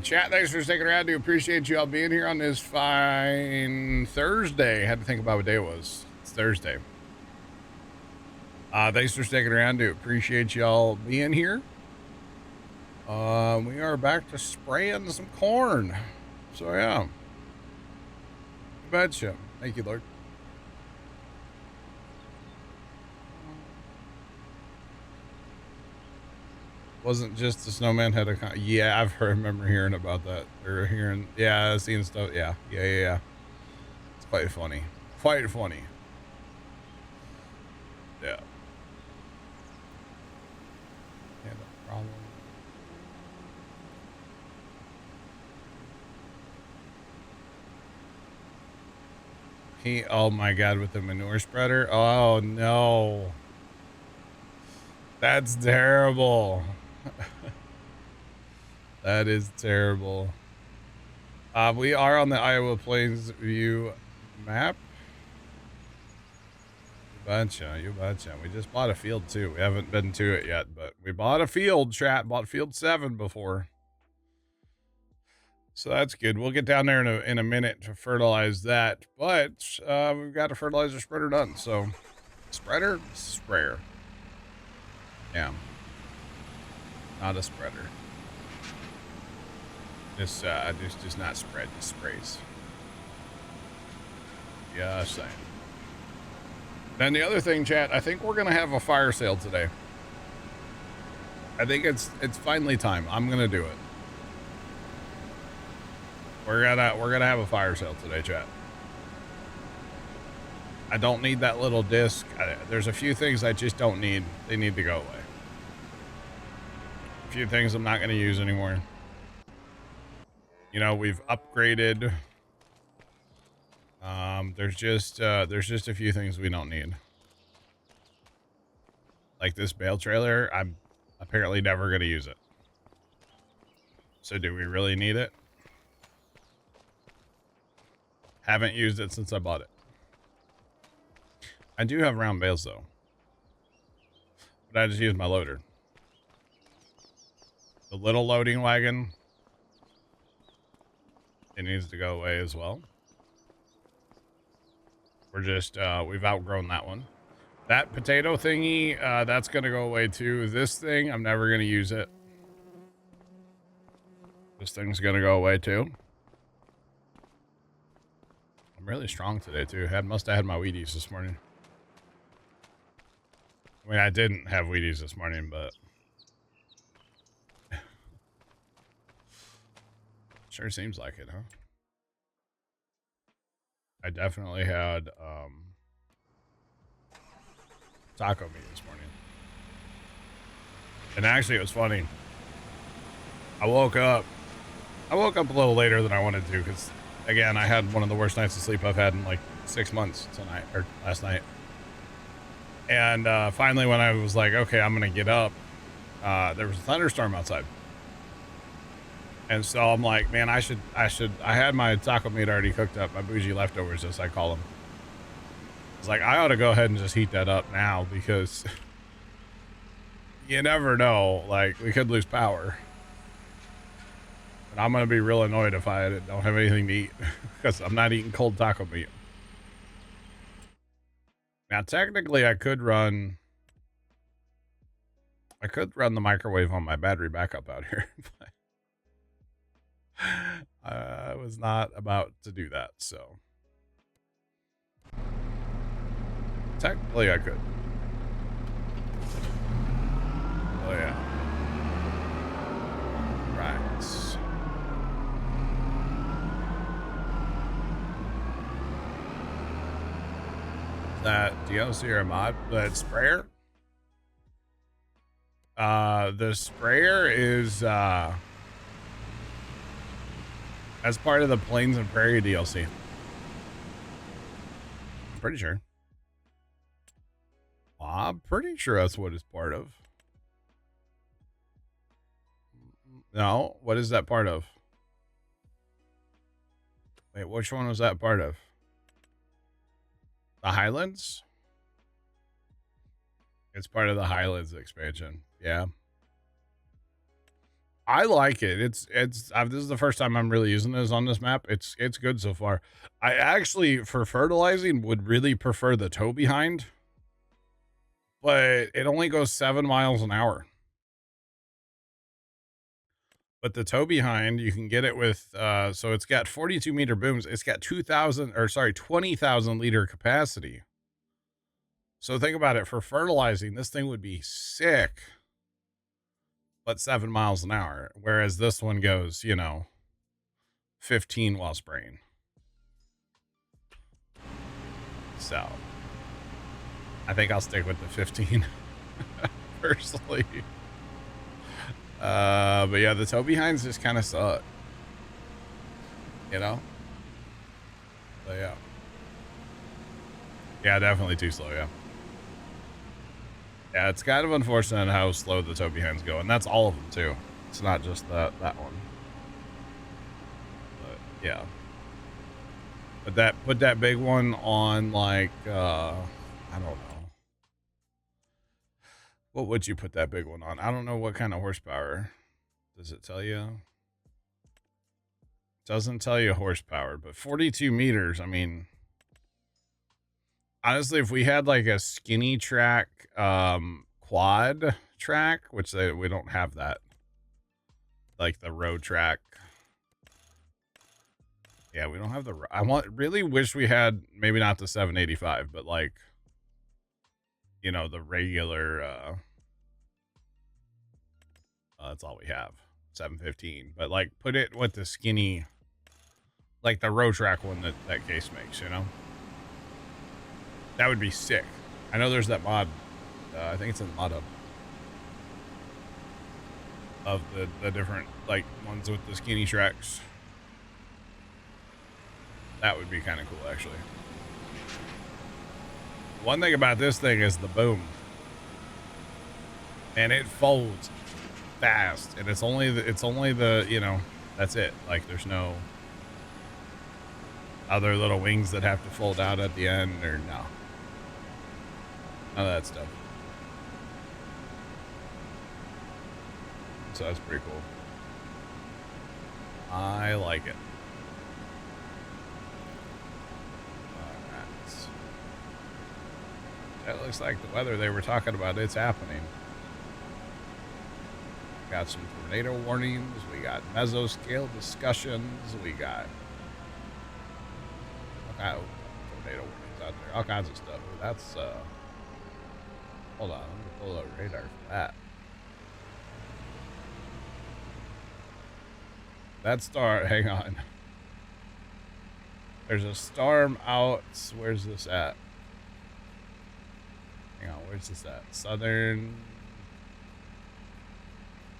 Chat, thanks for sticking around. Do appreciate you all being here on this fine Thursday. Had to think about what day it was. It's Thursday. Thanks for sticking around. Do appreciate y'all being here. We are back to spraying some corn. So yeah. You betcha. Thank you, Lord. Wasn't just the snowman had a yeah, I've remember hearing about that. They're hearing, yeah, seeing stuff. Yeah. It's quite funny. Quite funny. Yeah. Yeah, no problem. Oh my God, with the manure spreader. Oh no. That's terrible. That is terrible. We are on the Iowa Plains view map. You betcha. We just bought a field too. We haven't been to it yet, but we bought a field, chat. Bought field 7 before. So that's good. We'll get down there in a minute to fertilize that. But we've got a fertilizer spreader done. So spreader, sprayer. Yeah. Not a spreader. Just not spread, just sprays. Yeah, same. Then the other thing, chat, I think we're gonna have a fire sale today. I think it's finally time. I'm gonna do it. We're gonna have a fire sale today, chat. I don't need that little disc. There's a few things I just don't need. They need to go away. A few things I'm not gonna use anymore. You know, we've upgraded. There's just a few things we don't need. Like this bale trailer, I'm apparently never going to use it. So do we really need it? Haven't used it since I bought it. I do have round bales though. But I just use my loader. The little loading wagon, it needs to go away as well. We're just, we've outgrown that one. That potato thingy, that's going to go away too. This thing, I'm never going to use it. This thing's going to go away too. I'm really strong today too. Must have had my Wheaties this morning. I mean, I didn't have Wheaties this morning, but sure seems like it, huh? I definitely had taco meat this morning. And actually, it was funny. I woke up a little later than I wanted to because, again, I had one of the worst nights of sleep I've had in like 6 months tonight, or last night. And finally, when I was like, okay, I'm going to get up, there was a thunderstorm outside. And so I'm like, man, I had my taco meat already cooked up, my bougie leftovers, as I call them. It's like, I ought to go ahead and just heat that up now because you never know. Like, we could lose power. And I'm going to be real annoyed if I don't have anything to eat because I'm not eating cold taco meat. Now, technically, I could run the microwave on my battery backup out here. But I was not about to do that, so technically I could. Oh yeah. Right. That DLC or a mod, that sprayer? The sprayer is as part of the Plains and Prairie DLC. I'm pretty sure. I'm pretty sure that's what it's part of. No, what is that part of? Wait, which one was that part of? The Highlands? It's part of the Highlands expansion. Yeah. I like it. This is the first time I'm really using this on this map. It's good so far. I actually, for fertilizing, would really prefer the tow behind, but it only goes 7 miles an hour. But the tow behind, you can get it with, so it's got 42 meter booms. It's got 20,000 liter capacity. So think about it, for fertilizing, this thing would be sick, but 7 miles an hour. Whereas this one goes, 15 while spraying. So I think I'll stick with the 15 personally. But yeah, the tow behinds just kind of suck, But yeah. Yeah, definitely too slow. Yeah. Yeah, it's kind of unfortunate how slow the tow behinds go, and that's all of them too. It's not just that one. But yeah. Put that big one on like I don't know. What would you put that big one on? I don't know what kind of horsepower. Does it tell you? It doesn't tell you horsepower, but 42 meters, I mean, honestly, if we had like a skinny track quad track, which we don't have that, like the road track. Yeah, we don't have really wish we had, maybe not the 785, but like, the regular that's all we have, 715. But like, put it with the skinny, like the road track one that Case makes, That would be sick. I know there's that mod. I think it's in the mod of the different like ones with the skinny tracks. That would be kind of cool, actually. One thing about this thing is the boom, and it folds fast, and it's only the that's it. Like, there's no other little wings that have to fold out at the end, or no, none of that stuff. So that's pretty cool. I like it. That looks like the weather they were talking about. It's happening. Got some tornado warnings. We got mesoscale discussions. We got tornado warnings out there. All kinds of stuff. That's hold on. Let me pull up radar for that. That star, hang on. There's a storm out. Where's this at? Hang on, where's this at? Southern.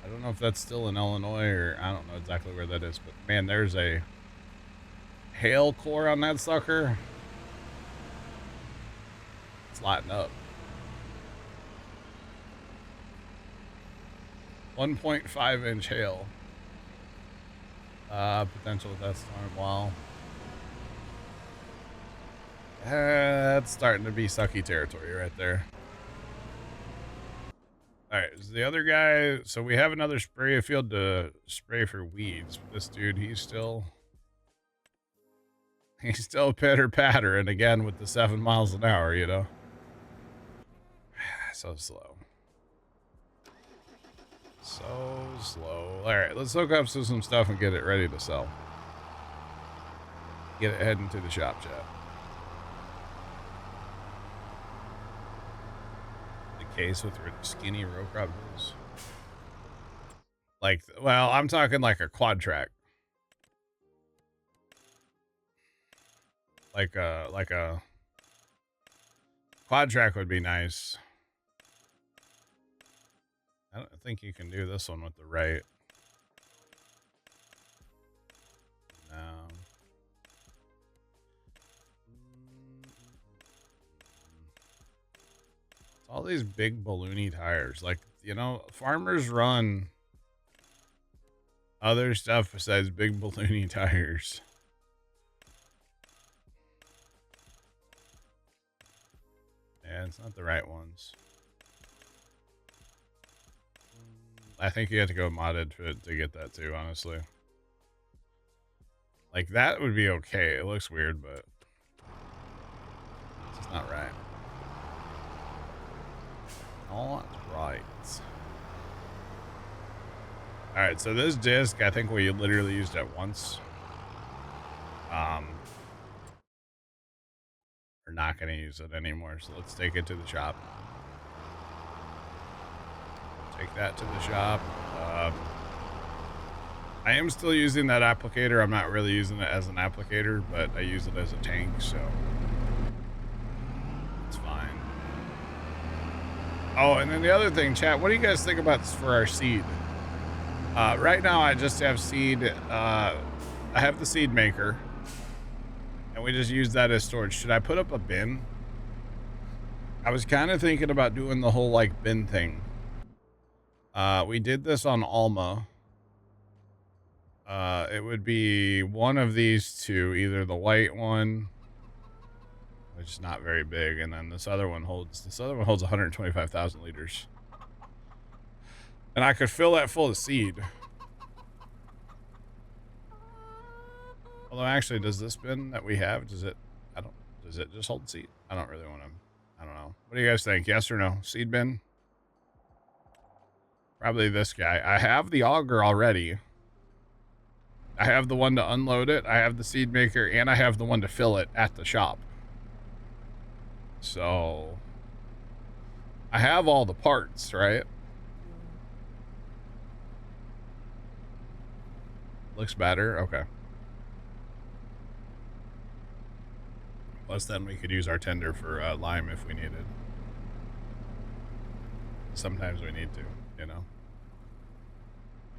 I don't know if that's still in Illinois, or I don't know exactly where that is, but man, there's a hail core on that sucker. It's lighting up. 1.5-inch hail. Potential with that storm. Wow. That's starting to be sucky territory right there. All right, is the other guy, so we have another spray field to spray for weeds. This dude, he's still pitter patter, and again with the 7 miles an hour, So slow. So slow. All right, let's hook up to some stuff and get it ready to sell. Get it heading to the shop chat. Case with skinny row crop hose. Like, well, I'm talking like a quad track. Like a quad track would be nice. I don't think you can do this one with the right. No. It's all these big balloony tires. Like, farmers run other stuff besides big balloony tires. Yeah, it's not the right ones. I think you have to go modded to get that too, honestly. Like, that would be okay. It looks weird, but it's not right. Not right. Alright, so this disc, I think we literally used it once. We're not going to use it anymore, so let's take it to the shop. Take that to the shop. I am still using that applicator. I'm not really using it as an applicator, but I use it as a tank, so it's fine. Oh, and then the other thing, chat, what do you guys think about this for our seed? Right now, I just have seed. I have the seed maker, and we just use that as storage. Should I put up a bin? I was kind of thinking about doing the whole, like, bin thing. We did this on Alma. It would be one of these two, either the white one, which is not very big, and then this other one holds 125,000 liters. And I could fill that full of seed. Although actually, does this bin that we have, does it just hold seed? I don't really want to, I don't know. What do you guys think? Yes or no? Seed bin? Probably this guy. I have the auger already. I have the one to unload it. I have the seed maker, and I have the one to fill it at the shop. So I have all the parts, right? Looks better. Okay. Plus, then we could use our tender for lime if we needed. Sometimes we need to, you know.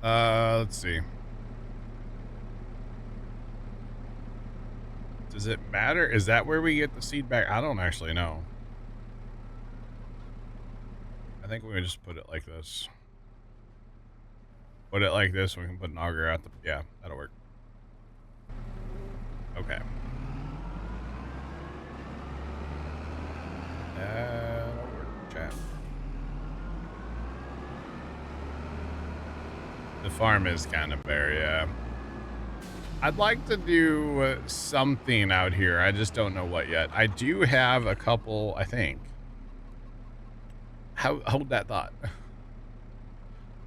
Let's see. Does it matter? Is that where we get the seed back? I don't actually know. I think we would just put it like this. Put it like this, we can put an auger out the... Yeah, that'll work. Okay. That'll work, chat. The farm is kind of bare, yeah. I'd like to do something out here. I just don't know what yet. I do have a couple, I think. Hold that thought.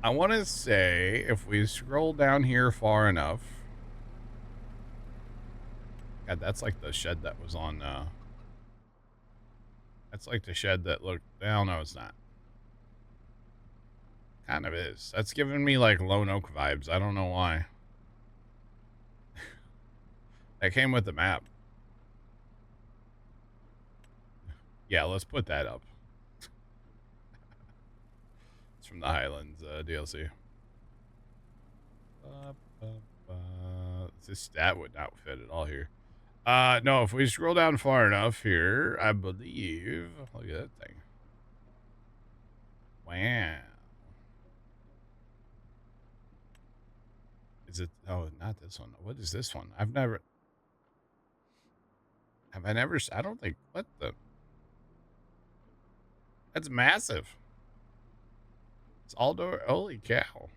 I want to say if we scroll down here far enough. God, that's like the shed that was on. That's like the shed that looked. Well, no, it's not. Kind of is. That's giving me like Lone Oak vibes. I don't know why. That came with the map. Yeah, let's put that up. It's from the Highlands DLC. This stat would not fit at all here. No, if we scroll down far enough here, I believe... Look at that thing. Wow. Is it... Oh, not this one. What is this one? Have I never... I don't think... What the... That's massive. It's all door... Holy cow.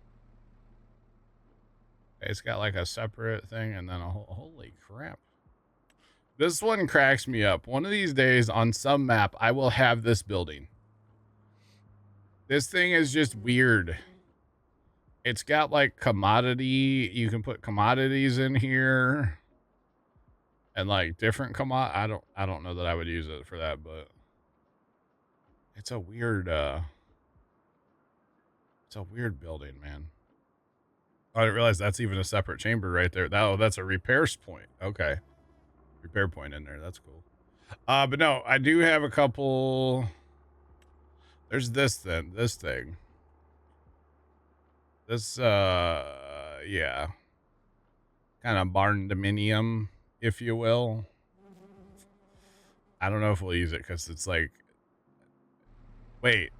It's got like a separate thing and then a whole... Holy crap. This one cracks me up. One of these days on some map, I will have this building. This thing is just weird. It's got like commodity. You can put commodities in here. And like different I don't know that I would use it for that, but it's a weird building, man. I didn't realize that's even a separate chamber right there. Oh, that's a repair point. Okay. Repair point in there. That's cool. But no, I do have a couple. There's this thing. This, yeah. Kind of barn dominium, if you will. I don't know if we'll use it because it's like, wait,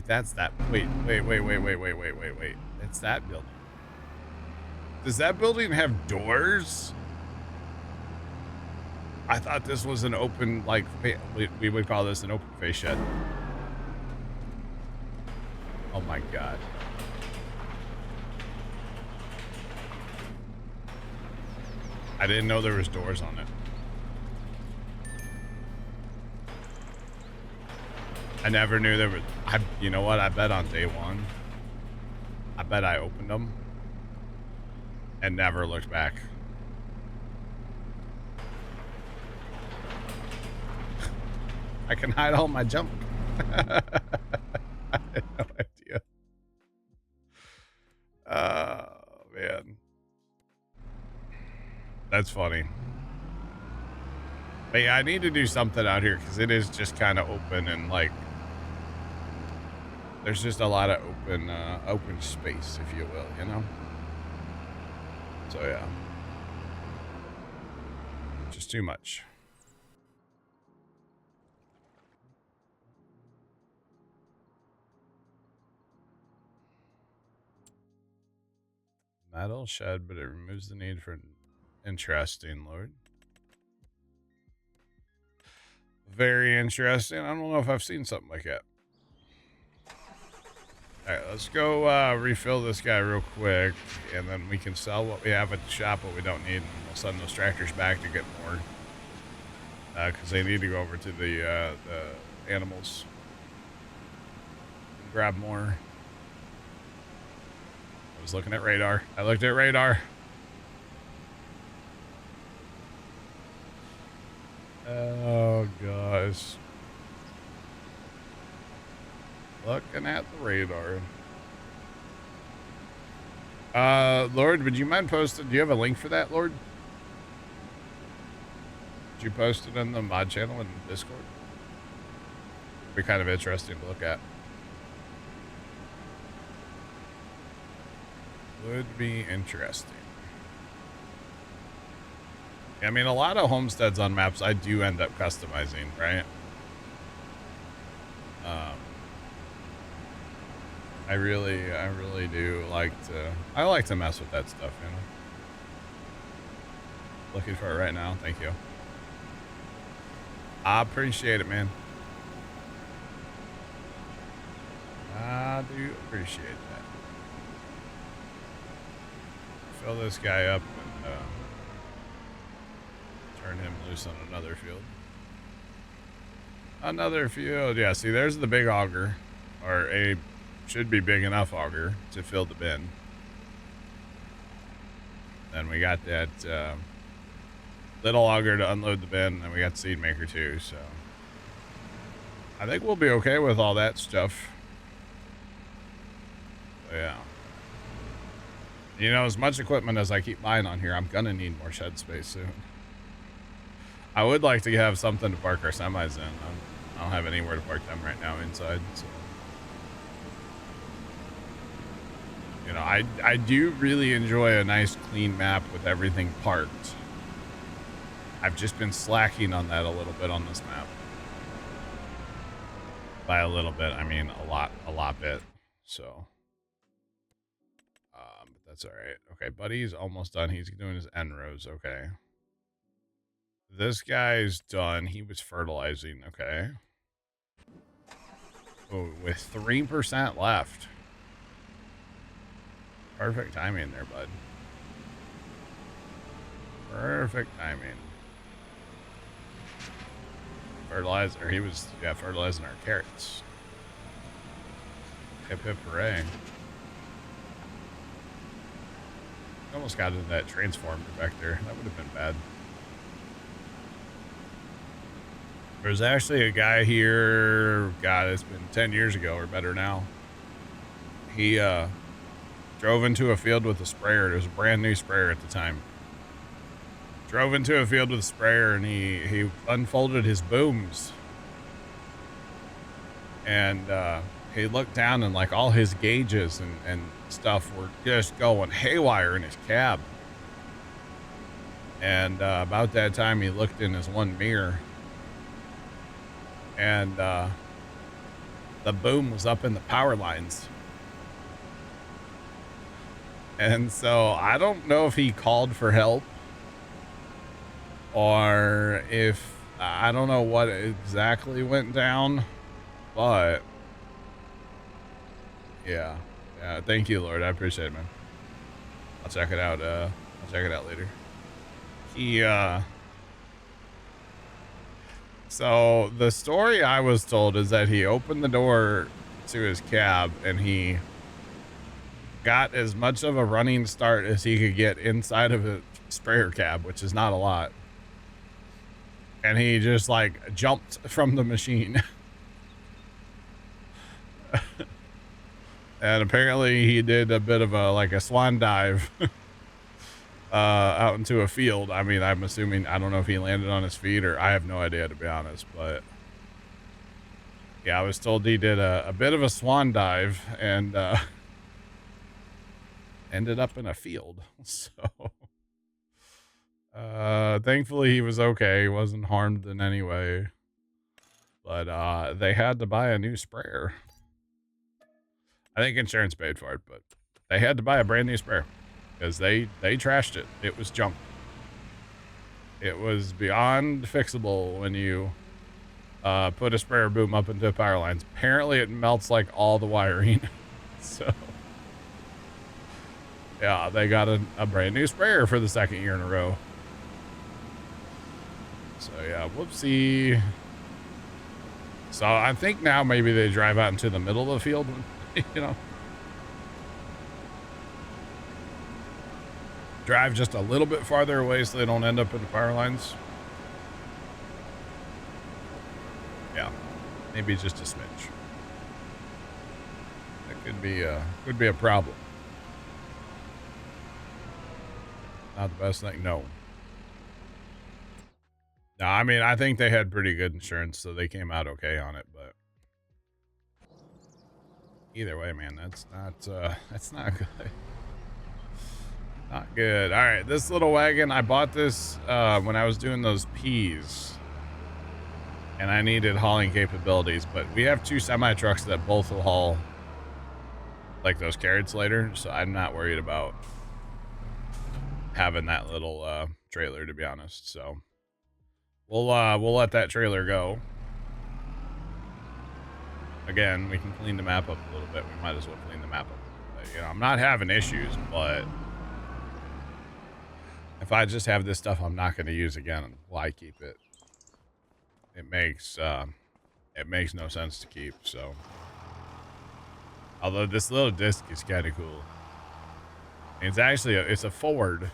that's that. Wait. It's that building. Does that building have doors? I thought this was an open, like, we would call this an open face shed. Oh my God. I didn't know there was doors on it. I never knew there was. You know what? I bet on day one. I bet I opened them and never looked back. I can hide all my junk. I had no idea. Oh, man. That's funny. But yeah, I need to do something out here because it is just kind of open and like there's just a lot of open space, if you will, you know? So yeah. Just too much. Metal shed, but it removes the need for interesting, Lord. Very interesting. I don't know if I've seen something like that. All right, let's go refill this guy real quick, and then we can sell what we have at the shop, what we don't need, and we'll send those tractors back to get more. Because they need to go over to the animals. Grab more. I was looking at radar. I looked at radar. Oh, gosh. Looking at the radar. Lord, would you mind posting? Do you have a link for that, Lord? Did you post it in the mod channel in Discord? It'd be kind of interesting to look at. Would be interesting. I mean, a lot of homesteads on maps I do end up customizing, right? I really do like to. I like to mess with that stuff, you know. Looking for it right now. Thank you. I appreciate it, man. I do appreciate that. Fill this guy up and turn him loose on another field. Another field. Yeah, see, there's the big auger. Or a should be big enough auger to fill the bin. Then we got that little auger to unload the bin, and we got seed maker too, so I think we'll be okay with all that stuff. So, yeah. You know, as much equipment as I keep buying on here, I'm gonna need more shed space soon. I would like to have something to park our semis in. I don't have anywhere to park them right now inside, so. You know, I do really enjoy a nice clean map with everything parked. I've just been slacking on that a little bit on this map. By a little bit, I mean a lot bit. So, but that's all right. Okay, buddy's almost done. He's doing his end rows. Okay. This guy's done. He was fertilizing. Okay. Oh, with 3% left. Perfect timing there, bud. Perfect timing. Fertilizer. He was, yeah, fertilizing our carrots. Hip hip hooray. Almost got into that transformer back there. That would have been bad. There's actually a guy here, God, it's been 10 years ago or better now. He drove into a field with a sprayer. It was a brand new sprayer at the time. Drove into a field with a sprayer, and he unfolded his booms. And he looked down, and like all his gauges and stuff were just going haywire in his cab. And about that time, he looked in his one mirror, and the boom was up in the power lines. And so I don't know if he called for help or if I don't know what exactly went down, but Yeah. Yeah. Thank you, Lord. I appreciate it, man. I'll check it out. I'll check it out later. He, so the story I was told is that he opened the door to his cab and he got as much of a running start as he could get inside of a sprayer cab, which is not a lot. And he just like jumped from the machine. And apparently he did a bit of a swan dive out into a field. I mean, I'm assuming, I don't know if he landed on his feet or I have no idea, to be honest, but yeah, I was told he did a bit of a swan dive and ended up in a field. So thankfully he was okay. He wasn't harmed in any way, but they had to buy a new sprayer. I think insurance paid for it, but they had to buy a brand new sprayer because they trashed it. It was junk. It was beyond fixable when you put a sprayer boom up into power lines. Apparently it melts like all the wiring. So yeah, they got a brand new sprayer for the second year in a row. So yeah, whoopsie. So I think now maybe they drive out into the middle of the field, you know. Drive just a little bit farther away so they don't end up in the power lines. Yeah, maybe just a smidge. That could be a problem. Not the best thing, no. No, I mean, I think they had pretty good insurance, so they came out okay on it, but either way, man, that's not good. Not good. All right, this little wagon, I bought this when I was doing those P's, and I needed hauling capabilities, but we have 2 semi trucks that both will haul like those carrots later, so I'm not worried about having that little trailer, to be honest. So we'll let that trailer go. Again, we can clean the map up a little bit. We might as well clean the map up a little bit. You know, I'm not having issues, but if I just have this stuff I'm not going to use again, why keep it? It makes no sense to keep. So, although this little disc is kind of cool, it's actually it's a Ford,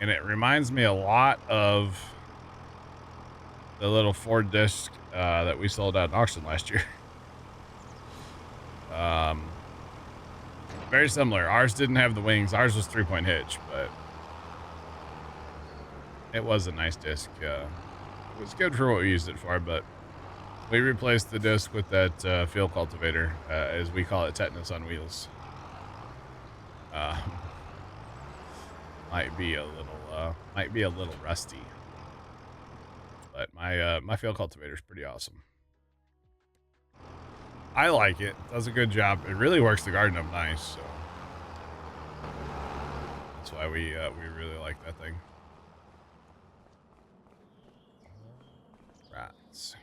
and it reminds me a lot of the little Ford disc that we sold at an auction last year. Very similar. Ours didn't have the wings. Ours was 3-point hitch, but it was a nice disc. It was good for what we used it for, but we replaced the disc with that field cultivator, as we call it, tetanus on wheels. Might be a little rusty, but my field cultivator is pretty awesome. I like it. Does a good job. It really works the garden up nice. So that's why we really like that thing. Rats.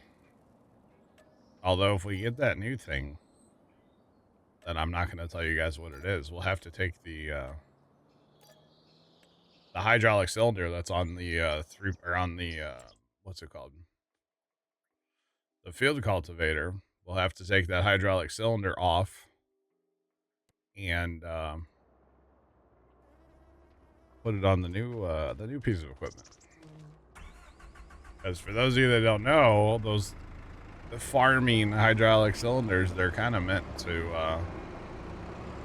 Although if we get that new thing, then I'm not going to tell you guys what it is. We'll have to take the hydraulic cylinder that's on the what's it called? The field cultivator. We'll have to take that hydraulic cylinder off and put it on the new piece of equipment. Because for those of you that don't know, the farming hydraulic cylinders, they're kind of meant to,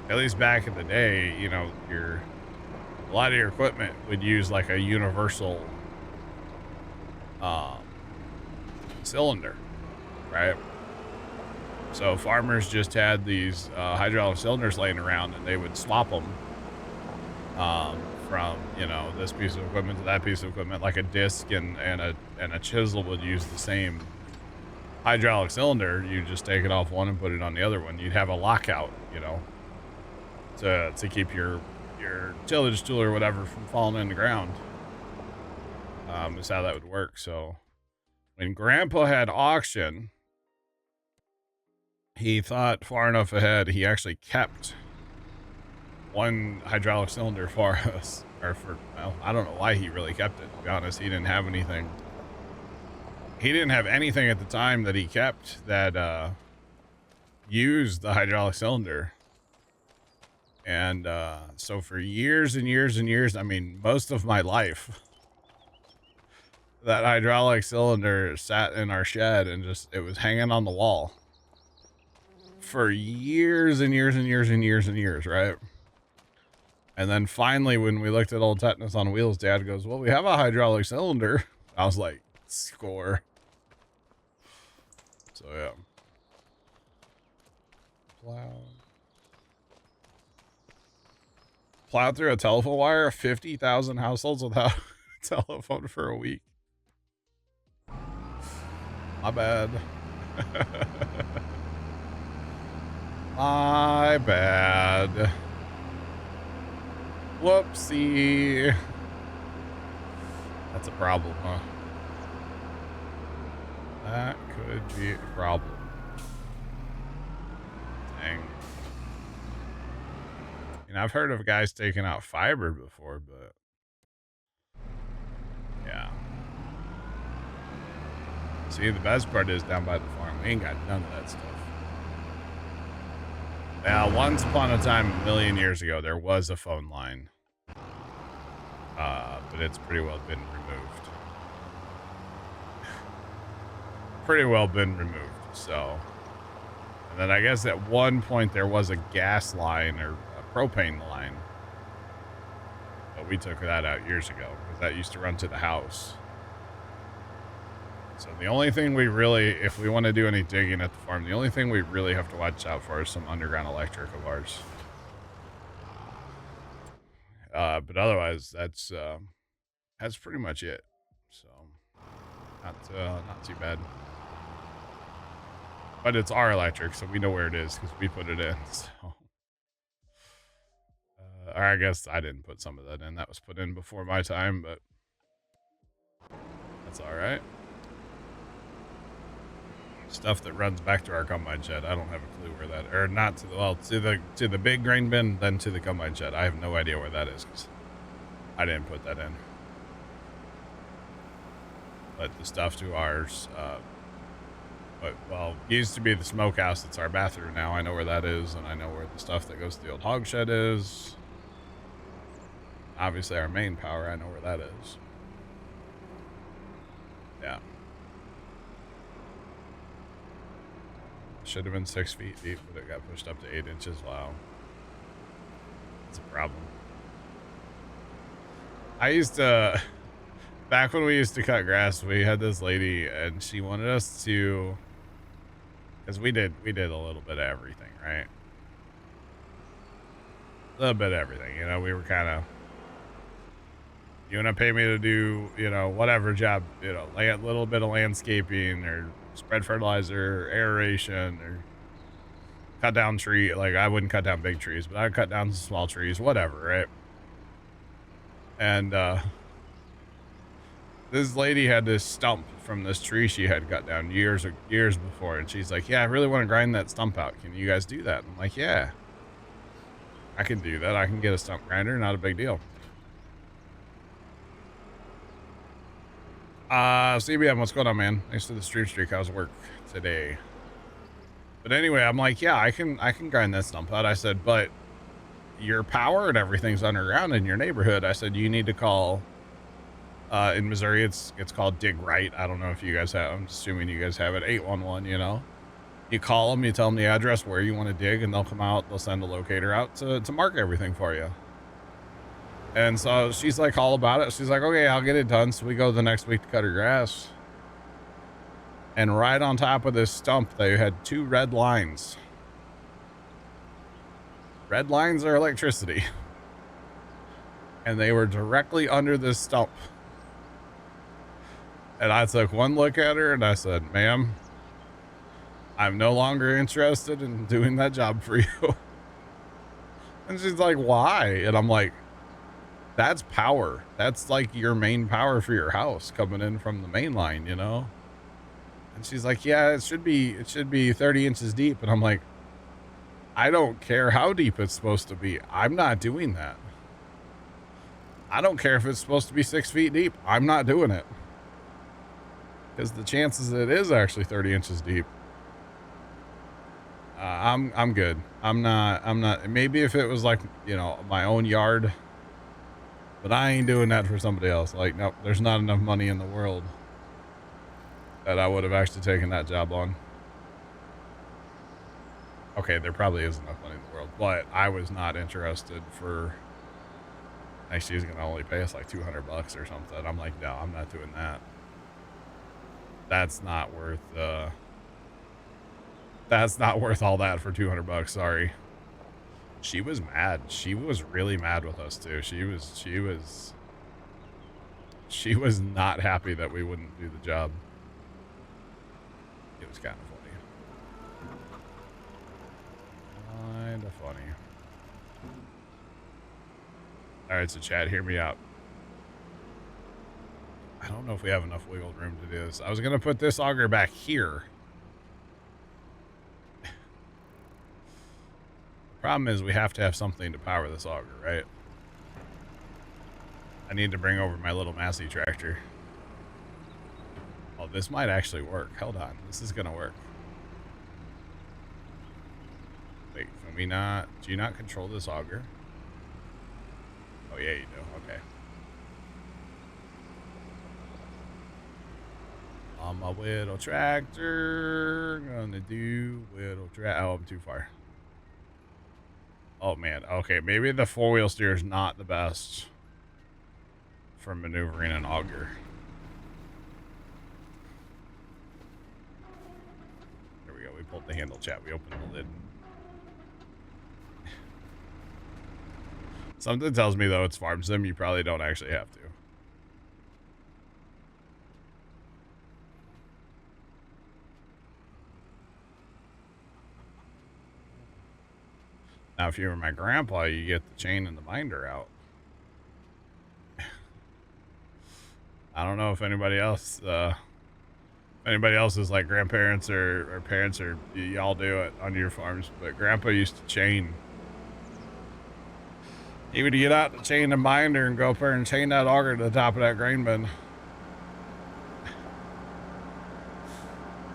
at least back in the day, you know, a lot of your equipment would use like a universal cylinder, right? So farmers just had these hydraulic cylinders laying around, and they would swap them from, you know, this piece of equipment to that piece of equipment. Like a disc and a chisel would use the same hydraulic cylinder. You just take it off one and put it on the other one. You'd have a lockout, you know, to keep your tillage tool or whatever from falling in the ground. Is how that would work. So when Grandpa had auction, he thought far enough ahead. He actually kept one hydraulic cylinder for us, or for, well, I don't know why he really kept it, to be honest. He didn't have anything. He didn't have anything at the time that he kept that used the hydraulic cylinder. And so for years and years and years, I mean, most of my life, that hydraulic cylinder sat in our shed and just, it was hanging on the wall for years and years and years and years and years, right? And then finally, when we looked at old Tetanus on Wheels, Dad goes, well, we have a hydraulic cylinder. I was like, score. So, yeah. Plowed through a telephone wire, 50,000 households without telephone for a week. My bad. My bad. Whoopsie. That's a problem, huh? That could be a problem. Dang. I mean, I've heard of guys taking out fiber before, but yeah. See, the best part is down by the farm, we ain't got none of that stuff. Now, once upon a time, a million years ago, there was a phone line. But it's pretty well been removed. Pretty well been removed, so. And then I guess at one point there was a gas line or a propane line. But we took that out years ago because that used to run to the house. So the only thing we really, if we want to do any digging at the farm, the only thing we really have to watch out for is some underground electric of ours. But otherwise, that's pretty much it. So not too bad. But it's our electric, so we know where it is because we put it in. So, or I guess I didn't put some of that in. That was put in before my time, but that's all right. Stuff that runs back to our combine shed. I don't have a clue where that, or not to the, well, to the big grain bin, then to the combine shed. I have no idea where that is because I didn't put that in. But the stuff to ours, well, used to be the smokehouse. It's our bathroom now. I know where that is, and I know where the stuff that goes to the old hog shed is. Obviously, our main power, I know where that is. Yeah. Should have been 6 feet deep, but it got pushed up to 8 inches. Wow. That's a problem. I used to, back when we used to cut grass, we had this lady, and she wanted us to, because we did a little bit of everything, right? A little bit of everything, you know. We were kind of, you want to pay me to do, you know, whatever job, you know, a little bit of landscaping or spread fertilizer, aeration, or cut down tree. Like, I wouldn't cut down big trees, but I'd cut down some small trees, whatever, right? And this lady had this stump from this tree she had cut down years before, and she's like, yeah, I really want to grind that stump out. Can you guys do that? I'm like, yeah, I can do that. I can get a stump grinder, not a big deal. CBM, what's going on, man? Thanks for the stream streak. How's work today? But anyway, I'm like, yeah, I can grind that stump out. I said, but your power and everything's underground in your neighborhood. I said, you need to call, in Missouri, it's called Dig Right. I don't know if you guys have, I'm assuming you guys have it, 811, you know. You call them, you tell them the address where you want to dig, and they'll come out, they'll send a locator out to mark everything for you. And so she's like all about it. She's like, okay, I'll get it done. So we go the next week to cut her grass. And right on top of this stump, they had 2 red lines. Red lines are electricity. And they were directly under this stump. And I took one look at her and I said, ma'am, I'm no longer interested in doing that job for you. And she's like, why? And I'm like, that's power. That's like your main power for your house coming in from the main line, you know? And she's like, yeah, it should be 30 inches deep. And I'm like, I don't care how deep it's supposed to be. I'm not doing that. I don't care if it's supposed to be 6 feet deep. I'm not doing it. Because the chances that it is actually 30 inches deep. I'm good. I'm not. Maybe if it was like, you know, my own yard, but I ain't doing that for somebody else. Like, nope, there's not enough money in the world that I would have actually taken that job on. Okay, there probably is enough money in the world, but I was not interested for, like, she's going to only pay us like $200 or something. I'm like, no, I'm not doing that. That's not worth, that's not worth all that for $200. Sorry. She was mad. She was really mad with us too. She was not happy that we wouldn't do the job. It was kind of funny. Kind of funny. All right, so chat, hear me out. I don't know if we have enough wiggle room to do this. I was going to put this auger back here. Problem is we have to have something to power this auger, right? I need to bring over my little Massey tractor. Oh, this might actually work. Hold on. This is going to work. Wait, can we not... Do you not control this auger? Oh, yeah, you do. Okay. On my little tractor, gonna do little oh, I'm too far. Oh man, okay, maybe the 4-wheel steer is not the best for maneuvering an auger. There we go, we pulled the handle, chat, we opened the lid. Something tells me though it's farm sim, you probably don't actually have to. Now, if you were my grandpa, you get the chain and the binder out. I don't know if anybody else is like grandparents or parents or y'all do it on your farms, but grandpa used to chain. He would get out the chain and binder and go up there and chain that auger to the top of that grain bin.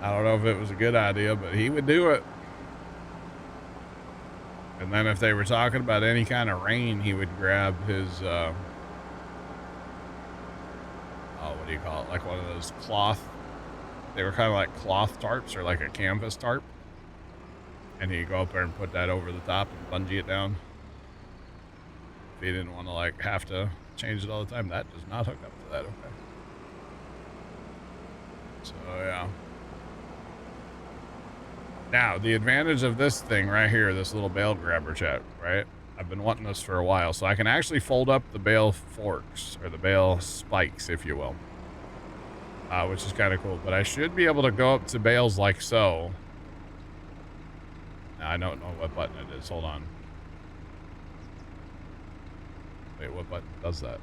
I don't know if it was a good idea, but he would do it. And then if they were talking about any kind of rain, he would grab his, oh, what do you call it? Like one of those cloth, they were kind of like cloth tarps or like a canvas tarp. And he'd go up there and put that over the top and bungee it down. If he didn't want to like have to change it all the time. That does not hook up to that, okay. So, yeah. Now, the advantage of this thing right here, this little bale grabber, chat, right? I've been wanting this for a while, so I can actually fold up the bale forks, or the bale spikes, if you will. Which is kind of cool, but I should be able to go up to bales like so. Now, I don't know what button it is, hold on. Wait, what button does that?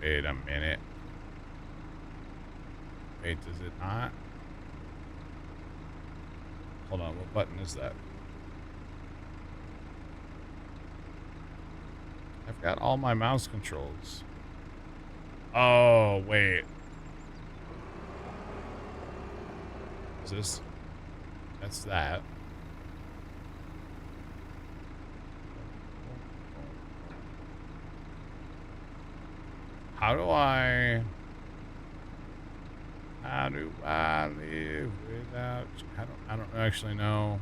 Wait a minute. Wait, does it not? Hold on, what button is that? I've got all my mouse controls. Oh, wait. Is this? That's that. How do I live without you? I don't actually know.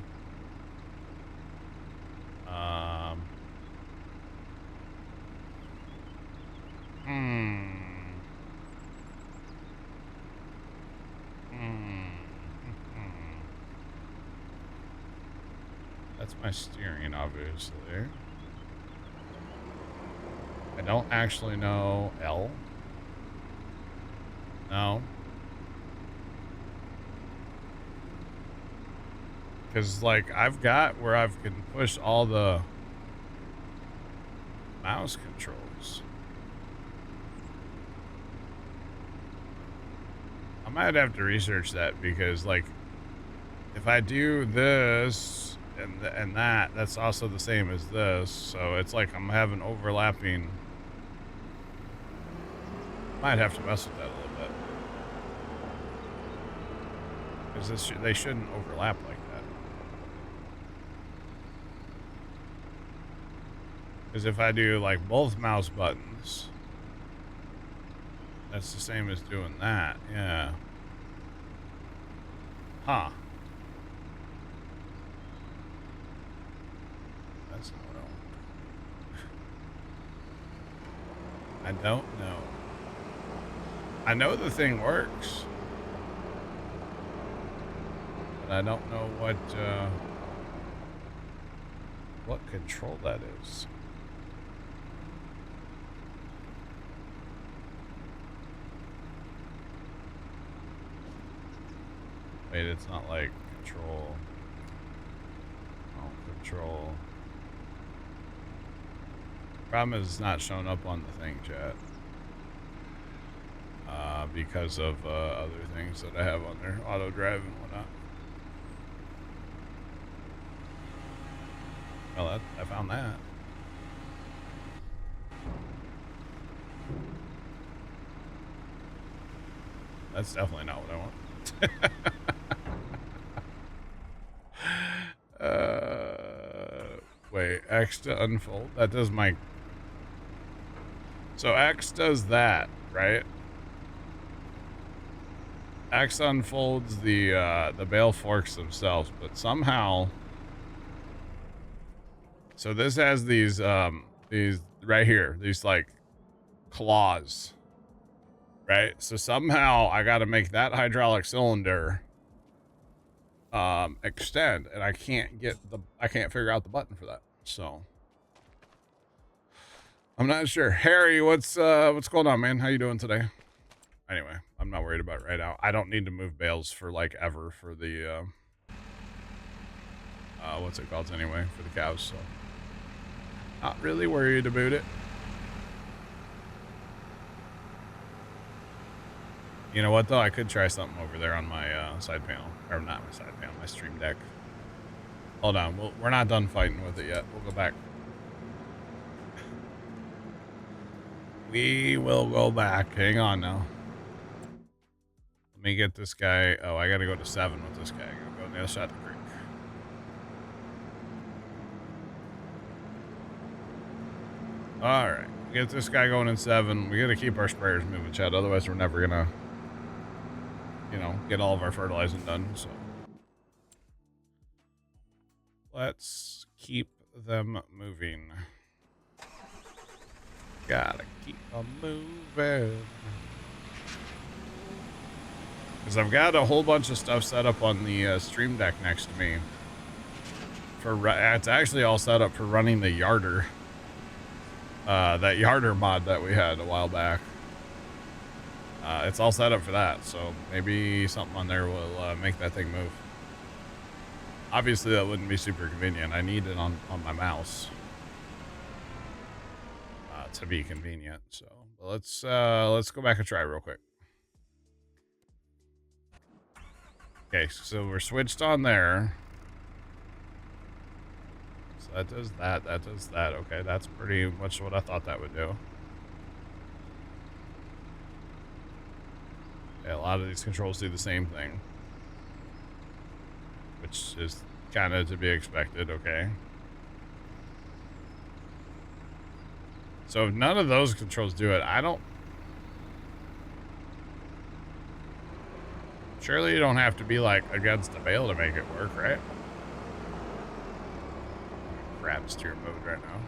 That's my steering, obviously. I don't actually know L. No. Because, like, I've got where I can push all the mouse controls. might have to research that because, like, if I do this and that, that's also the same as this. So it's like I'm having overlapping. Might have to mess with that a little bit. Because they shouldn't overlap like that. Because if I do like both mouse buttons, that's the same as doing that. Yeah. Huh. That's not what I want. I don't know. I know the thing works. But I don't know what control that is. Wait, it's not like control. Oh, control. Problem is it's not showing up on the thing, chat. Because of other things that I have on there, auto drive and whatnot. Well, I found that. That's definitely not what I want. Wait, X to unfold. That does my... So X does that, right? X unfolds the bale forks themselves, but somehow... So this has these right here, these like claws, right? So somehow I got to make that hydraulic cylinder extend, and I can't figure out the button for that. So I'm not sure. Harry, what's going on, man? How you doing today? Anyway, I'm not worried about it right now. I don't need to move bales for like ever for the what's it called anyway, for the cows, so not really worried about it. You know what though? I could try something over there on my side panel, or not my side panel, my stream deck. Hold on, we're not done fighting with it yet. We'll go back. We will go back. Hang on now. Let me get this guy. Oh, I gotta go to 7 with this guy. I gotta go on the other side of the creek. All right, get this guy going in 7. We gotta keep our sprayers moving, Chad. Otherwise, we're never gonna, you know, get all of our fertilizing done. So let's keep them moving. Gotta keep them moving. Because I've got a whole bunch of stuff set up on the stream deck next to me. It's actually all set up for running the yarder. That yarder mod that we had a while back. It's all set up for that, so maybe something on there will make that thing move. Obviously, that wouldn't be super convenient. I need it on my mouse to be convenient. So let's go back and try real quick. Okay, so we're switched on there. So that does that. That does that. Okay, that's pretty much what I thought that would do. Yeah, a lot of these controls do the same thing, which is kind of to be expected. Okay. So if none of those controls do it, I don't... Surely you don't have to be, like, against the bale to make it work, right? Crap, steer mode right now.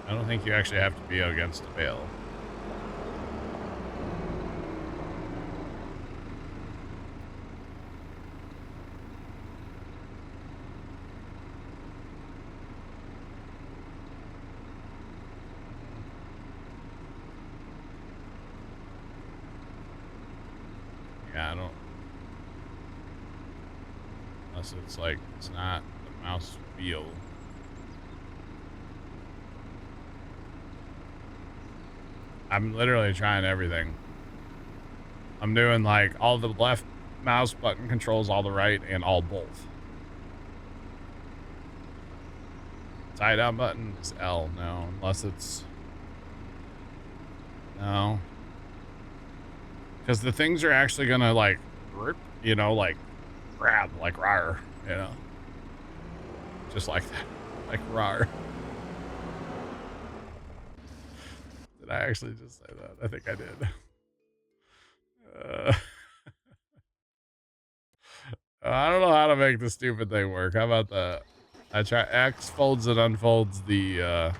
I don't think you actually have to be against the bale. Yeah, I don't... Unless it's like, it's not the mouse wheel. I'm literally trying everything. I'm doing like all the left mouse button controls, all the right, and all both. Tie down button is L. No, unless it's... No. Because the things are actually gonna like rip, you know, like grab, like rawr, you know, just like that, like rawr. Did I actually just say that? I think I did. I don't know how to make the stupid thing work. How about that? I try X folds and unfolds the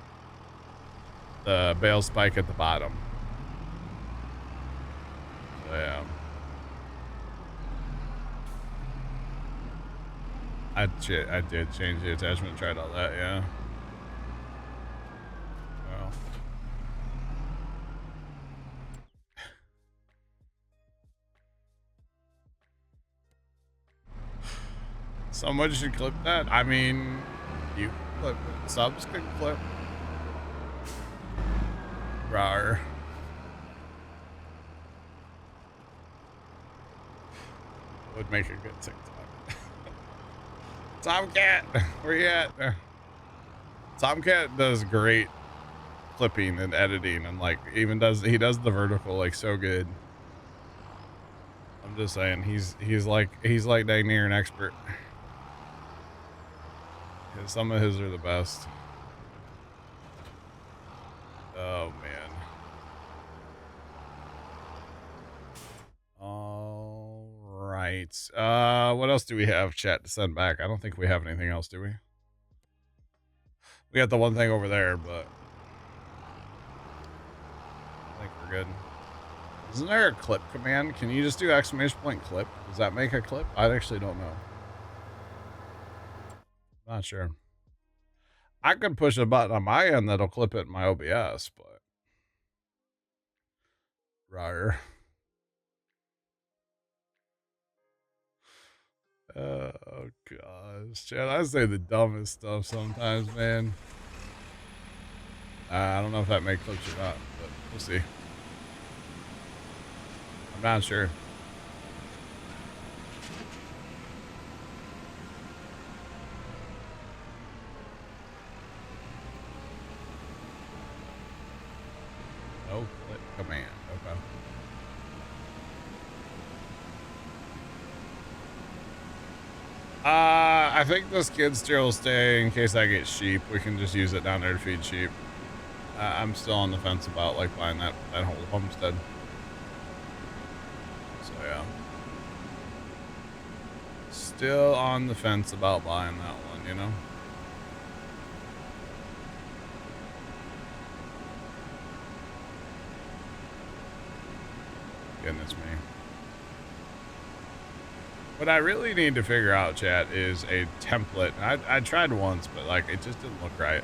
bail spike at the bottom. So yeah. I did change the attachment, tried all that, yeah. Well. Someone should clip that. I mean, you clip it. Subs can clip. Rawr. Would make a good TikTok. Tomcat, where you at? Tomcat does great clipping and editing, and like even does the vertical like so good. I'm just saying he's like dang near an expert. Some of his are the best. Oh man. All right. What else do we have, chat, to send back? I don't think we have anything else, do we? We got the one thing over there, but I think we're good. Isn't there a clip command? Can you just do exclamation point clip? Does that make a clip? I actually don't know. Not sure. I could push a button on my end that'll clip it in my OBS, but rawr. Oh gosh, Chad, I say the dumbest stuff sometimes, man. I don't know if that makes clips or not, but we'll see. I'm not sure. No clip command. Okay. I think the skid steer will stay in case I get sheep. We can just use it down there to feed sheep. I'm still on the fence about like buying that whole homestead. So yeah. Still on the fence about buying that one, you know? Goodness me. What I really need to figure out, chat, is a template. I tried once, but like it just didn't look right.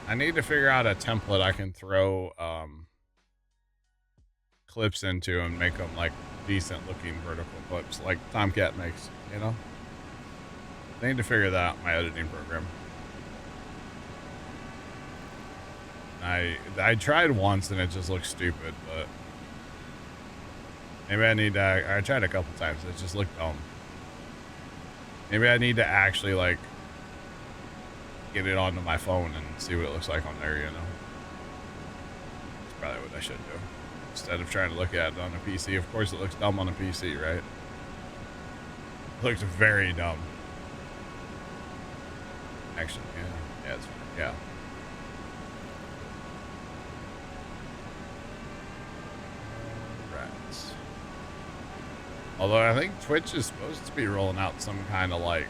I need to figure out a template I can throw clips into and make them like decent looking vertical clips like Tomcat makes, you know? I need to figure that out in my editing program. I tried once and it just looked stupid, but maybe I need to, I tried a couple times. It just looked dumb. Maybe I need to actually like get it onto my phone and see what it looks like on there, you know? That's probably what I should do. Instead of trying to look at it on a PC. Of course it looks dumb on a PC, right? It looks very dumb. Actually, yeah. Yeah. Although I think Twitch is supposed to be rolling out some kind of like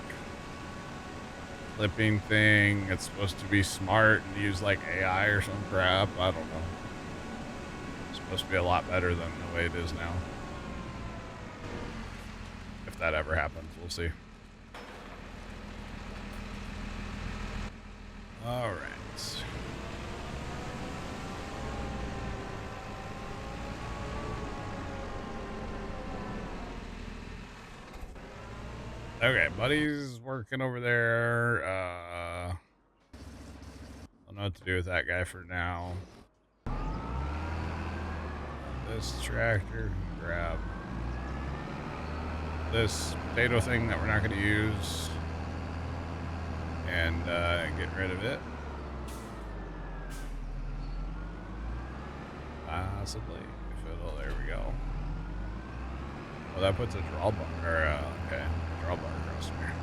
clipping thing. It's supposed to be smart and use like AI or some crap. I don't know. It's supposed to be a lot better than the way it is now. If that ever happens, we'll see. All right. Okay, buddy's working over there. I don't know what to do with that guy for now. this tractor, grab this potato thing that we're not going to use, and get rid of it. Possibly, if it'll, there we go. Well, that puts a drawbar, or, okay, drawbar across here.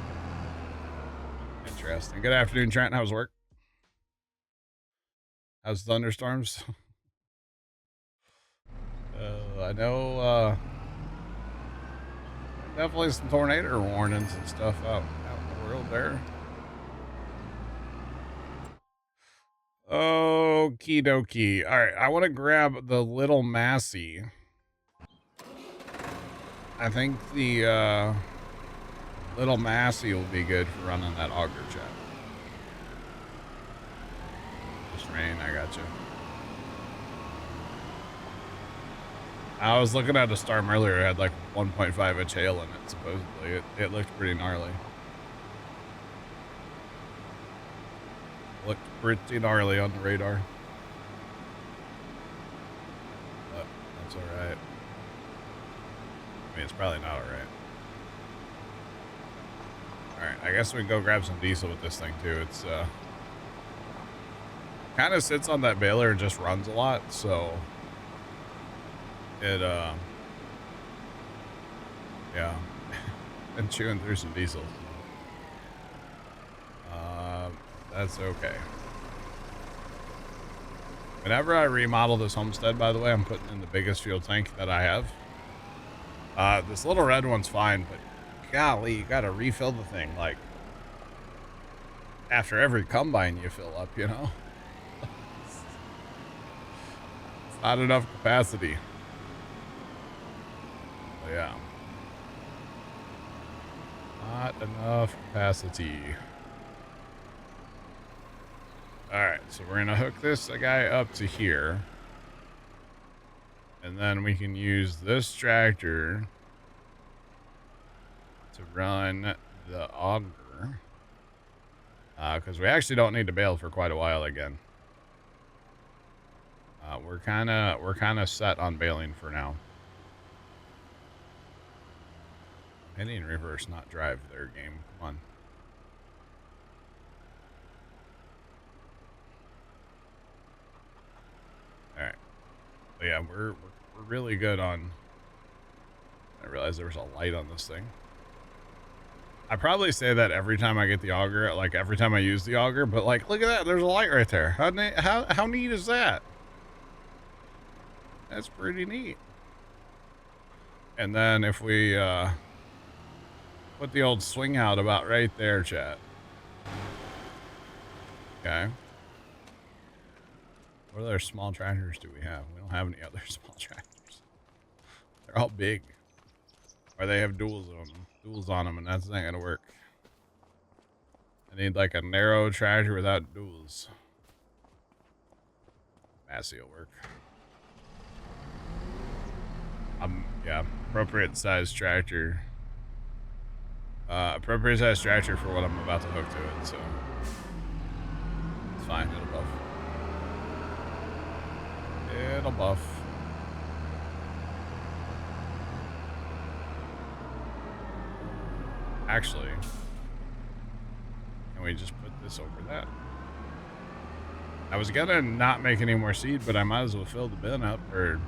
Interesting. Good afternoon, Trent. How's work? How's thunderstorms? I know, definitely some tornado warnings and stuff out in the world there. Okie dokie. All right, I want to grab the little Massey. I think the little Massey will be good for running that auger chat. Just rain, I got you. I was looking at a storm earlier. It had like 1.5 inch hail in it, supposedly. It looked pretty gnarly. Looked pretty gnarly on the radar. But that's alright. I mean, it's probably not alright. Alright, I guess we can go grab some diesel with this thing too. It's kind of sits on that baler and just runs a lot, so it yeah. And chewing through some diesel. That's okay. Whenever I remodel this homestead, by the way, I'm putting in the biggest fuel tank that I have. This little red one's fine, but golly, you gotta refill the thing. Like, after every combine you fill up, you know? It's not enough capacity. But yeah. Not enough capacity. Alright, so we're going to hook this guy up to here. And then we can use this tractor to run the auger. Because we actually don't need to bale for quite a while again. We're kind of set on baling for now. Hitting reverse, not drive there, game. Come on. Alright. But yeah, we're really good on... I realized there was a light on this thing. I probably say that every time I get the auger, like every time I use the auger, but like, look at that, there's a light right there. How neat is that? That's pretty neat. And then if we put the old swing out about right there, chat. Okay. What other small tractors do we have? We don't have any other small tractors. They're all big. Or they have duals on them, and that's not gonna work. I need like a narrow tractor without duals. Massey will work. Yeah, appropriate size tractor. Appropriate size tractor for what I'm about to hook to it, so it's fine, it'll buff. It'll buff. Actually, can we just put this over that? I was gonna not make any more seed, but I might as well fill the bin up, or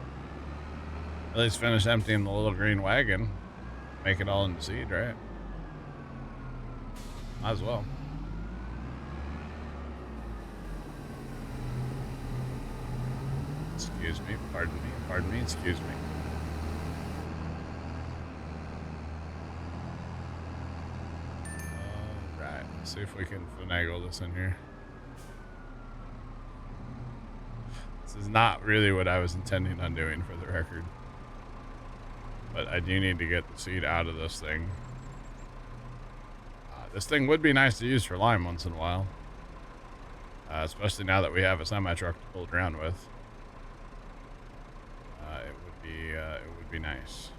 at least finish emptying the little green wagon. Make it all into seed, right? Might as well. Excuse me, pardon me, excuse me. Alright, let's see if we can finagle this in here. This is not really what I was intending on doing, for the record. But I do need to get the seed out of this thing. This thing would be nice to use for lime once in a while. Especially now that we have a semi-truck to pull it around with. It would be nice.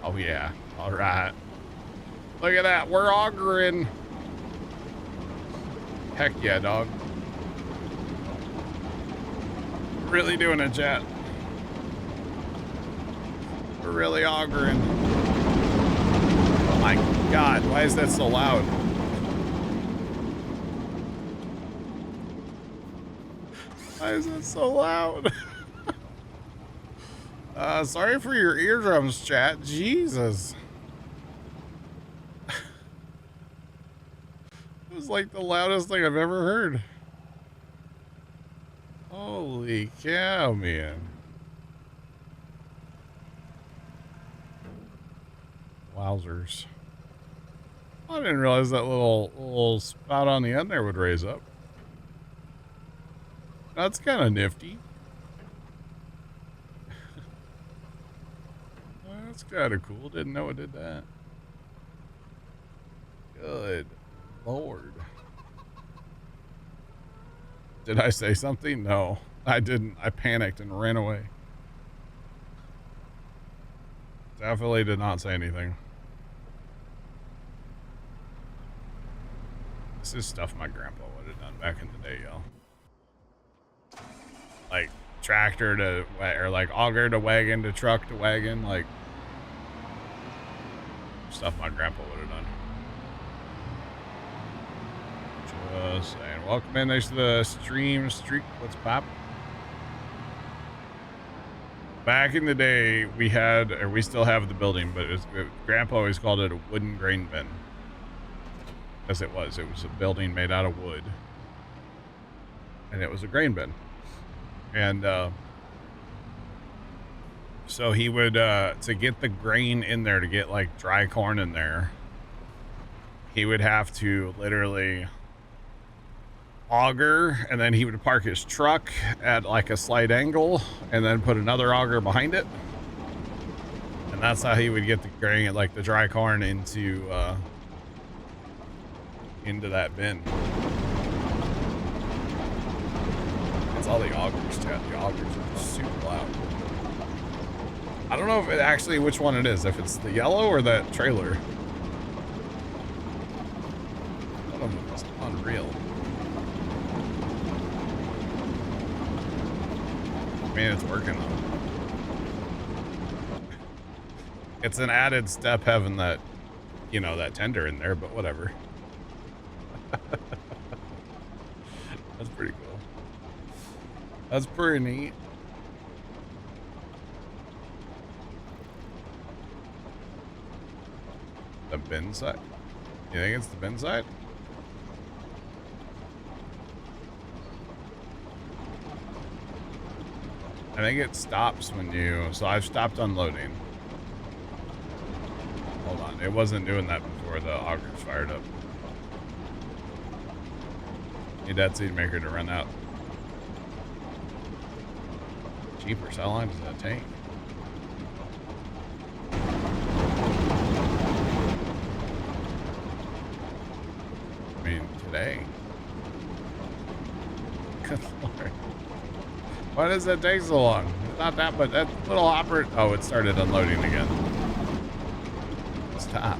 Oh yeah, all right. Look at that, we're augering. Heck yeah, dog. Really doing it, chat. We're really augering. Oh my god, why is that so loud? Why is that so loud? Sorry for your eardrums, chat. Jesus. It was like the loudest thing I've ever heard. Holy cow, man. Wowzers. I didn't realize that little spout on the end there would raise up. That's kind of nifty. That's kind of cool. Didn't know it did that. Good Lord. Did I say something? No, I didn't. I panicked and ran away. Definitely did not say anything. This is stuff my grandpa would have done back in the day, y'all. Like tractor to, or like auger to wagon to truck to wagon, like stuff my grandpa would have done. Just saying. Welcome in. Thanks to the stream streak. What's pop? Back in the day, we had, or we still have the building, but grandpa always called it a wooden grain bin. As it was a building made out of wood, and it was a grain bin. And so he would, to get the grain in there, to get like dry corn in there, he would have to literally auger, and then he would park his truck at like a slight angle and then put another auger behind it. And that's how he would get the grain, like the dry corn, into that bin. It's all the augers, chat. The augers are super loud. I don't know if it actually, which one it is, if it's the yellow or that trailer. One of them is unreal. I mean, it's working though. It's an added step having that, you know, that tender in there, but whatever. That's pretty cool. That's pretty neat. The bin side? You think it's the bin side? I think it stops when you, so I've stopped unloading. Hold on, it wasn't doing that before the augers fired up. Need that seed maker to run out. Jeepers, how long does that take? I mean, today. Good Lord. Why does that take so long? It's not that, but that little hopper. Oh, it started unloading again. Stop.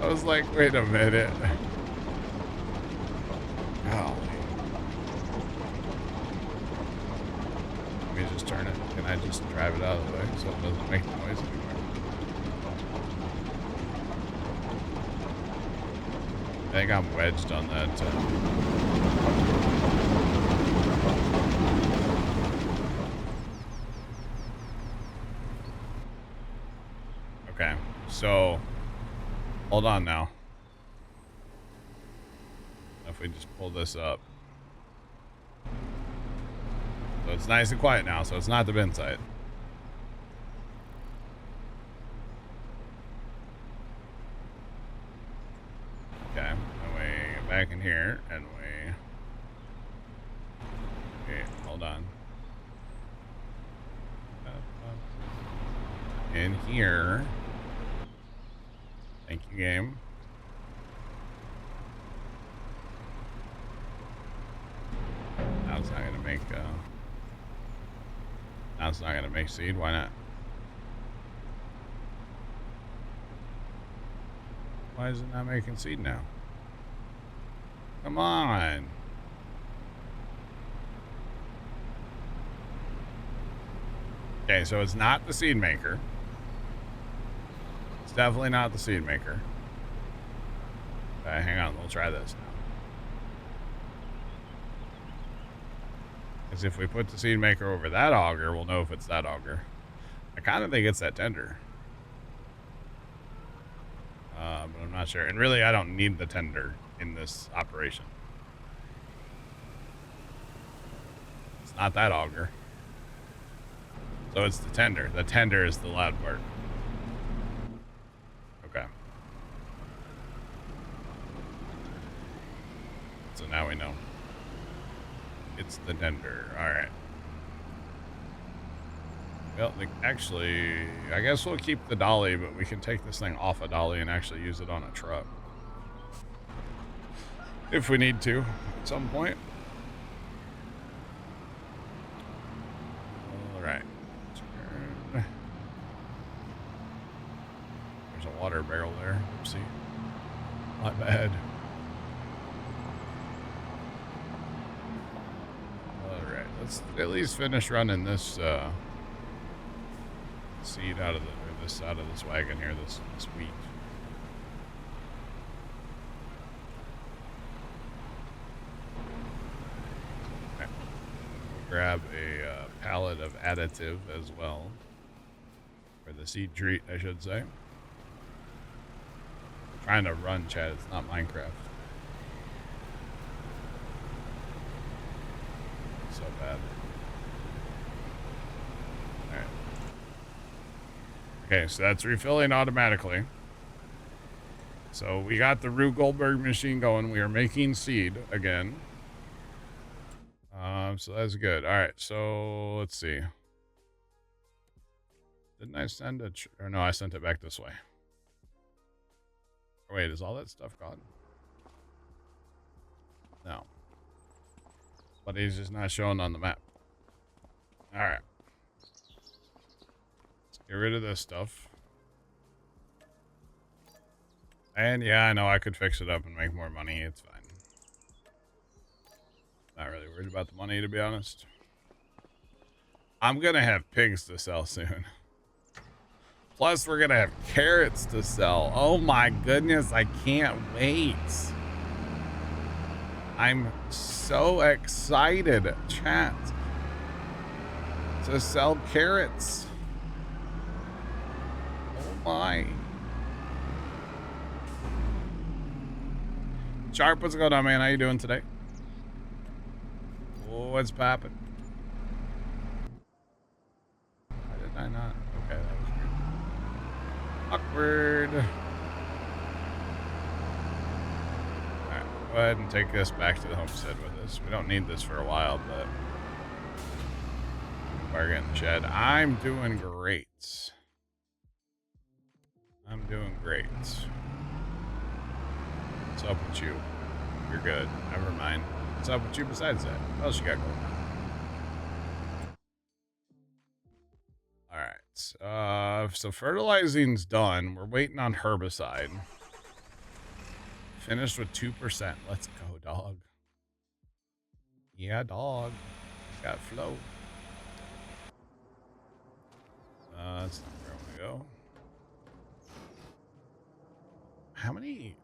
I was like, wait a minute. Golly. Let me just turn it. Can I just drive it out of the way so it doesn't make noise anymore? I think I'm wedged on that. Okay, so hold on now. If we just pull this up. So it's nice and quiet now, so it's not the bin site. Okay, and we get back in here, and we... Okay, hold on. In here... Thank you, game. Now it's not gonna make, now it's not gonna make seed, why not? Why is it not making seed now? Come on. Okay, so it's not the seed maker. It's definitely not the seed maker. Okay, hang on. We'll try this now. Because if we put the seed maker over that auger, we'll know if it's that auger. I kind of think it's that tender. But I'm not sure. And really, I don't need the tender in this operation. It's not that auger. So it's the tender. The tender is the loud part. Okay. So now we know. It's the tender. All right. Well, actually, I guess we'll keep the dolly, but we can take this thing off a dolly and actually use it on a truck. If we need to at some point. All right. There's a water barrel there. Oopsie. My bad. All right. Let's at least finish running this seed out of this wagon here, this wheat. Okay. We'll grab a pallet of additive as well, or the seed treat, I should say. I'm trying to run, Chad. It's not Minecraft. So bad. Okay, so that's refilling automatically. So we got the Rue Goldberg machine going. We are making seed again. So that's good. All right, so let's see. Didn't I send it? Or no, I sent it back this way. Or wait, is all that stuff gone? No. But he's just not showing on the map. All right. Get rid of this stuff. And yeah, I know I could fix it up and make more money. It's fine. Not really worried about the money, to be honest. I'm going to have pigs to sell soon. Plus, we're going to have carrots to sell. Oh my goodness, I can't wait. I'm so excited, chat, to sell carrots. My Sharp, what's going on, man? How you doing today? Oh, what's popping? Why did I not? Okay, that was weird. Awkward. Alright, go ahead and take this back to the homestead with us. We don't need this for a while, but we're getting the shed. I'm doing great. I'm doing great. What's up with you? You're good. Never mind. What's up with you besides that? What else you got going on? Alright. So fertilizing's done. We're waiting on herbicide. Finished with 2%. Let's go, dog. Yeah, dog. Got flow. That's not where I want to go. How many?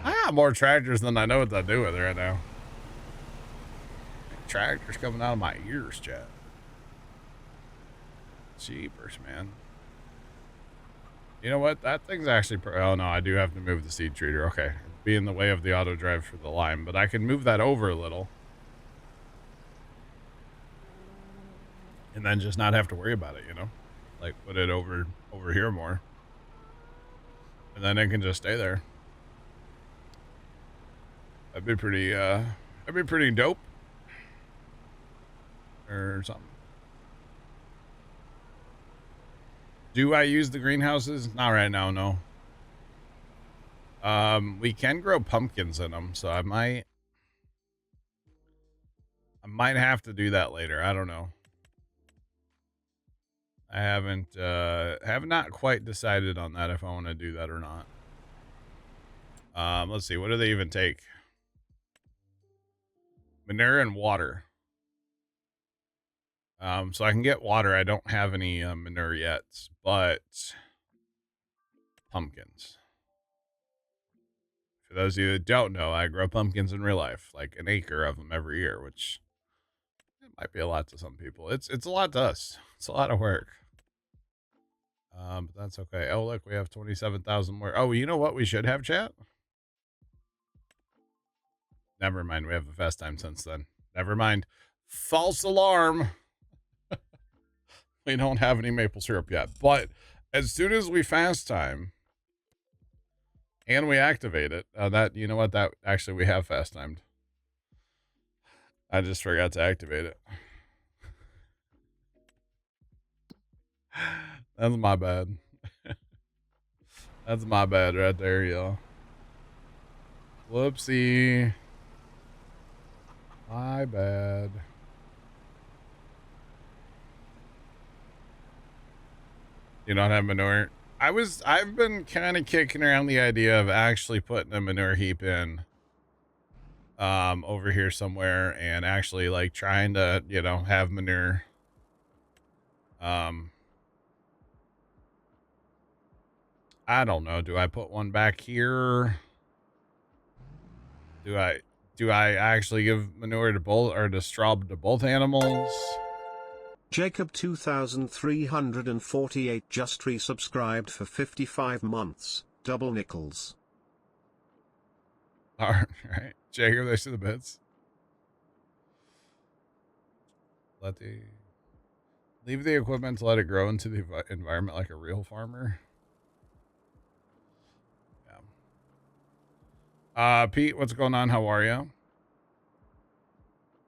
I got more tractors than I know what to do with right now. Tractors coming out of my ears, chat. Jeepers, man. You know what? That thing's actually... Oh, no, I do have to move the seed treater. Okay. Be in the way of the auto drive for the lime, but I can move that over a little. And then just not have to worry about it, you know? Like, put it over here more. And then it can just stay there. That'd be pretty dope. Or something. Do I use the greenhouses? Not right now, no. We can grow pumpkins in them, so I might have to do that later. I don't know. I have not quite decided on that if I want to do that or not. Let's see. What do they even take? Manure and water. So I can get water. I don't have any manure yet, but pumpkins. For those of you that don't know, I grow pumpkins in real life, like an acre of them every year, which might be a lot to some people. It's a lot to us. It's a lot of work. But that's okay. Oh, look, we have 27,000 more. Oh, you know what we should have, chat? Never mind. We have a fast time since then. Never mind. False alarm. We don't have any maple syrup yet. But as soon as we fast time and we activate it, you know what? That actually we have fast timed. I just forgot to activate it. That's my bad. That's my bad right there, y'all. Whoopsie. My bad. You don't have manure? I've been kind of kicking around the idea of actually putting a manure heap in over here somewhere and actually like trying to, you know, have manure. I don't know. Do I put one back here? Do I actually give manure to both or to straw to both animals? Jacob 2348 just resubscribed for 55 months, double nickels. All right. Jacob, thanks to the bits. Leave the equipment to let it grow into the environment like a real farmer. Yeah. Pete, what's going on? How are you?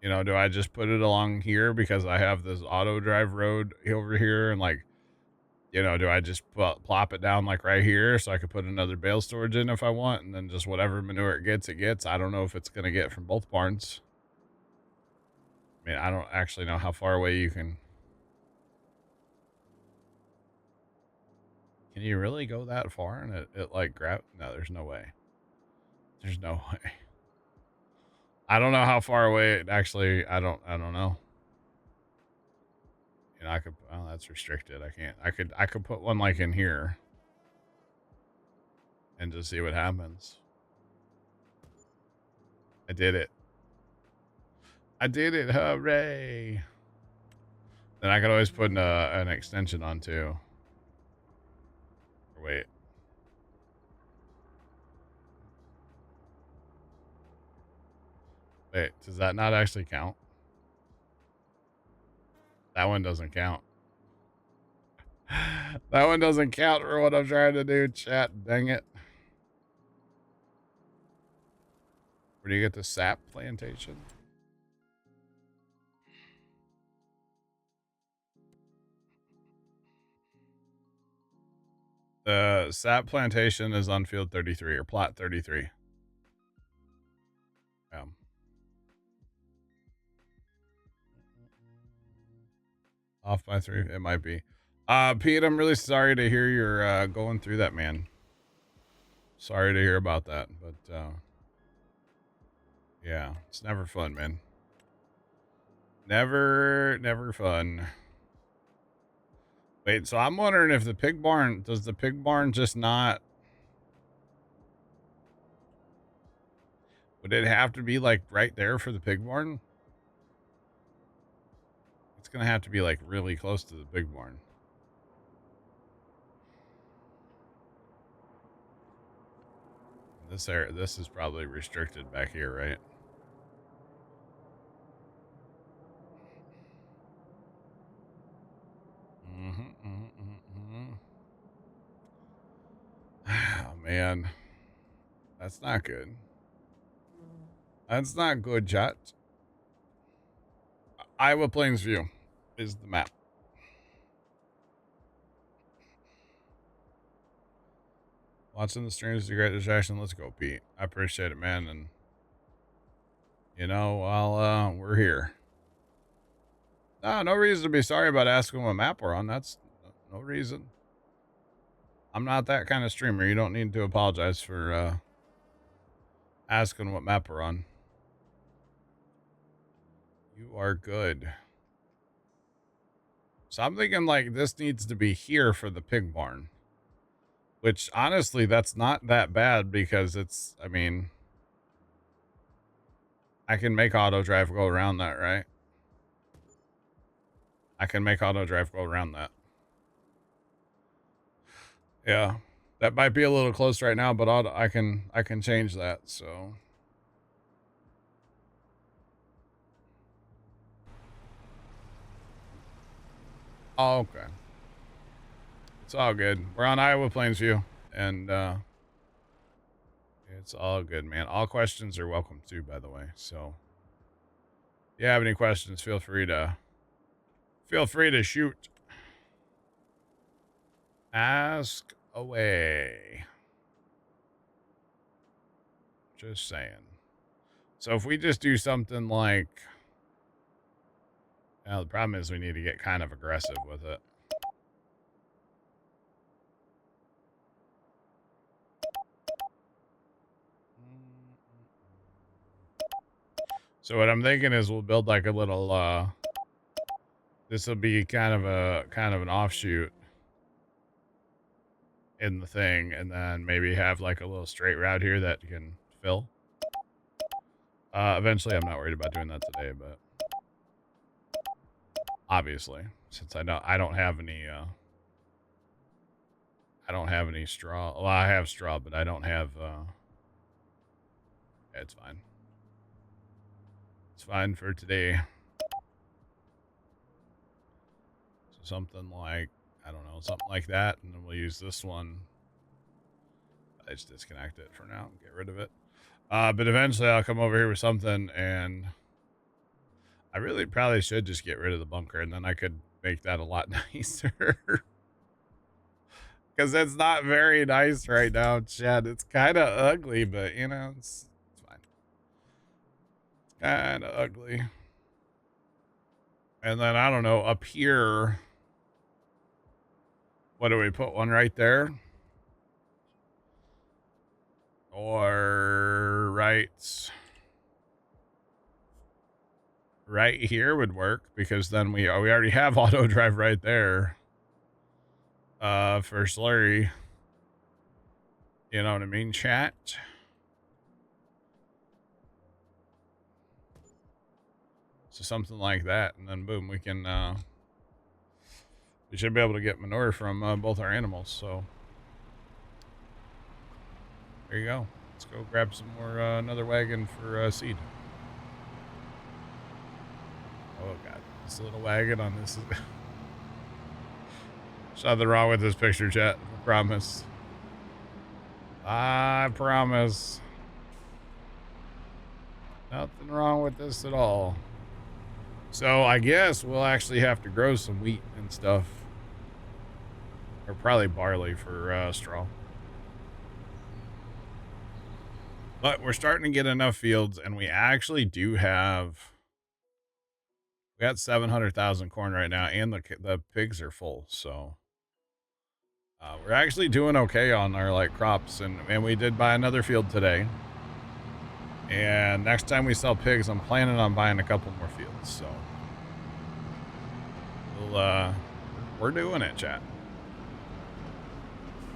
You know, do I just put it along here because I have this auto drive road over here and like, you know, do I just plop it down like right here so I could put another bale storage in if I want and then just whatever manure it gets, it gets. I don't know if it's going to get from both barns. I mean, I don't actually know how far away you can. Can you really go that far and it like grab? No, there's no way. There's no way. I don't know how far away it actually, I don't know. You know, I could, oh, that's restricted. I can't, I could put one like in here and just see what happens. I did it. I did it. Hooray. Then I could always put an extension on too. Or wait. Wait, does that not actually count? That one doesn't count. That one doesn't count for what I'm trying to do, chat. Dang it. Where do you get the sap plantation? The sap plantation is on field 33 or plot 33. Yeah. Off by 3. It might be. Pete, I'm really sorry to hear you're going through that, man. Sorry to hear about that, but yeah, it's never fun, man. Never fun. Wait, so I'm wondering if the pig barn, does the pig barn just not, would it have to be like right there for the pig barn? It's going to have to be like really close to the pig barn. This area, this is probably restricted back here, right? Oh, man. That's not good. That's not good, chat. Iowa Plains View is the map. Watching the streams is a great distraction. Let's go, Pete. I appreciate it, man. And, you know, while we're here. No reason to be sorry about asking what map we're on. That's No reason. I'm not that kind of streamer. You don't need to apologize for asking what map we're on. You are good. So I'm thinking like this needs to be here for the pig barn. Which honestly, that's not that bad because it's, I mean, I can make auto drive go around that, right? I can make auto drive go around that. Yeah. That might be a little close right now, but I can change that, so. Oh, okay. It's all good. We're on Iowa Plainsview, and it's all good, man. All questions are welcome too, by the way. So, if you have any questions, feel free to shoot. Ask away. Just saying. So if we just do something like, well, the problem is we need to get kind of aggressive with it. So what I'm thinking is we'll build like a little, this will be kind of an offshoot in the thing, and then maybe have like a little straight route here that can fill. Eventually I'm not worried about doing that today, but obviously, since I don't have any, I don't have any straw. Well, I have straw, but I don't have, it's fine. It's fine for today. So something like, I don't know, something like that, and then we'll use this one. I just disconnect it for now, get rid of it. But eventually I'll come over here with something, and I really probably should just get rid of the bunker, and then I could make that a lot nicer. Because it's not very nice right now, Chad. It's kind of ugly, but, you know, it's fine. It's kind of ugly. And then, I don't know, up here, what do we put? One right there? Or right here would work, because then we already have auto drive right there. For slurry. You know what I mean, chat? So something like that, and then boom, we can, we should be able to get manure from both our animals, so. There you go. Let's go grab some more, another wagon for seed. Oh god, this little wagon on this is... There's nothing wrong with this picture, chat. I promise. I promise. Nothing wrong with this at all. So I guess we'll actually have to grow some wheat and stuff. Or probably barley for straw. But we're starting to get enough fields, and we actually do have... We got 700,000 corn right now, and the pigs are full, so... we're actually doing okay on our like crops, and we did buy another field today. And next time we sell pigs, I'm planning on buying a couple more fields, so... We're doing it, chat.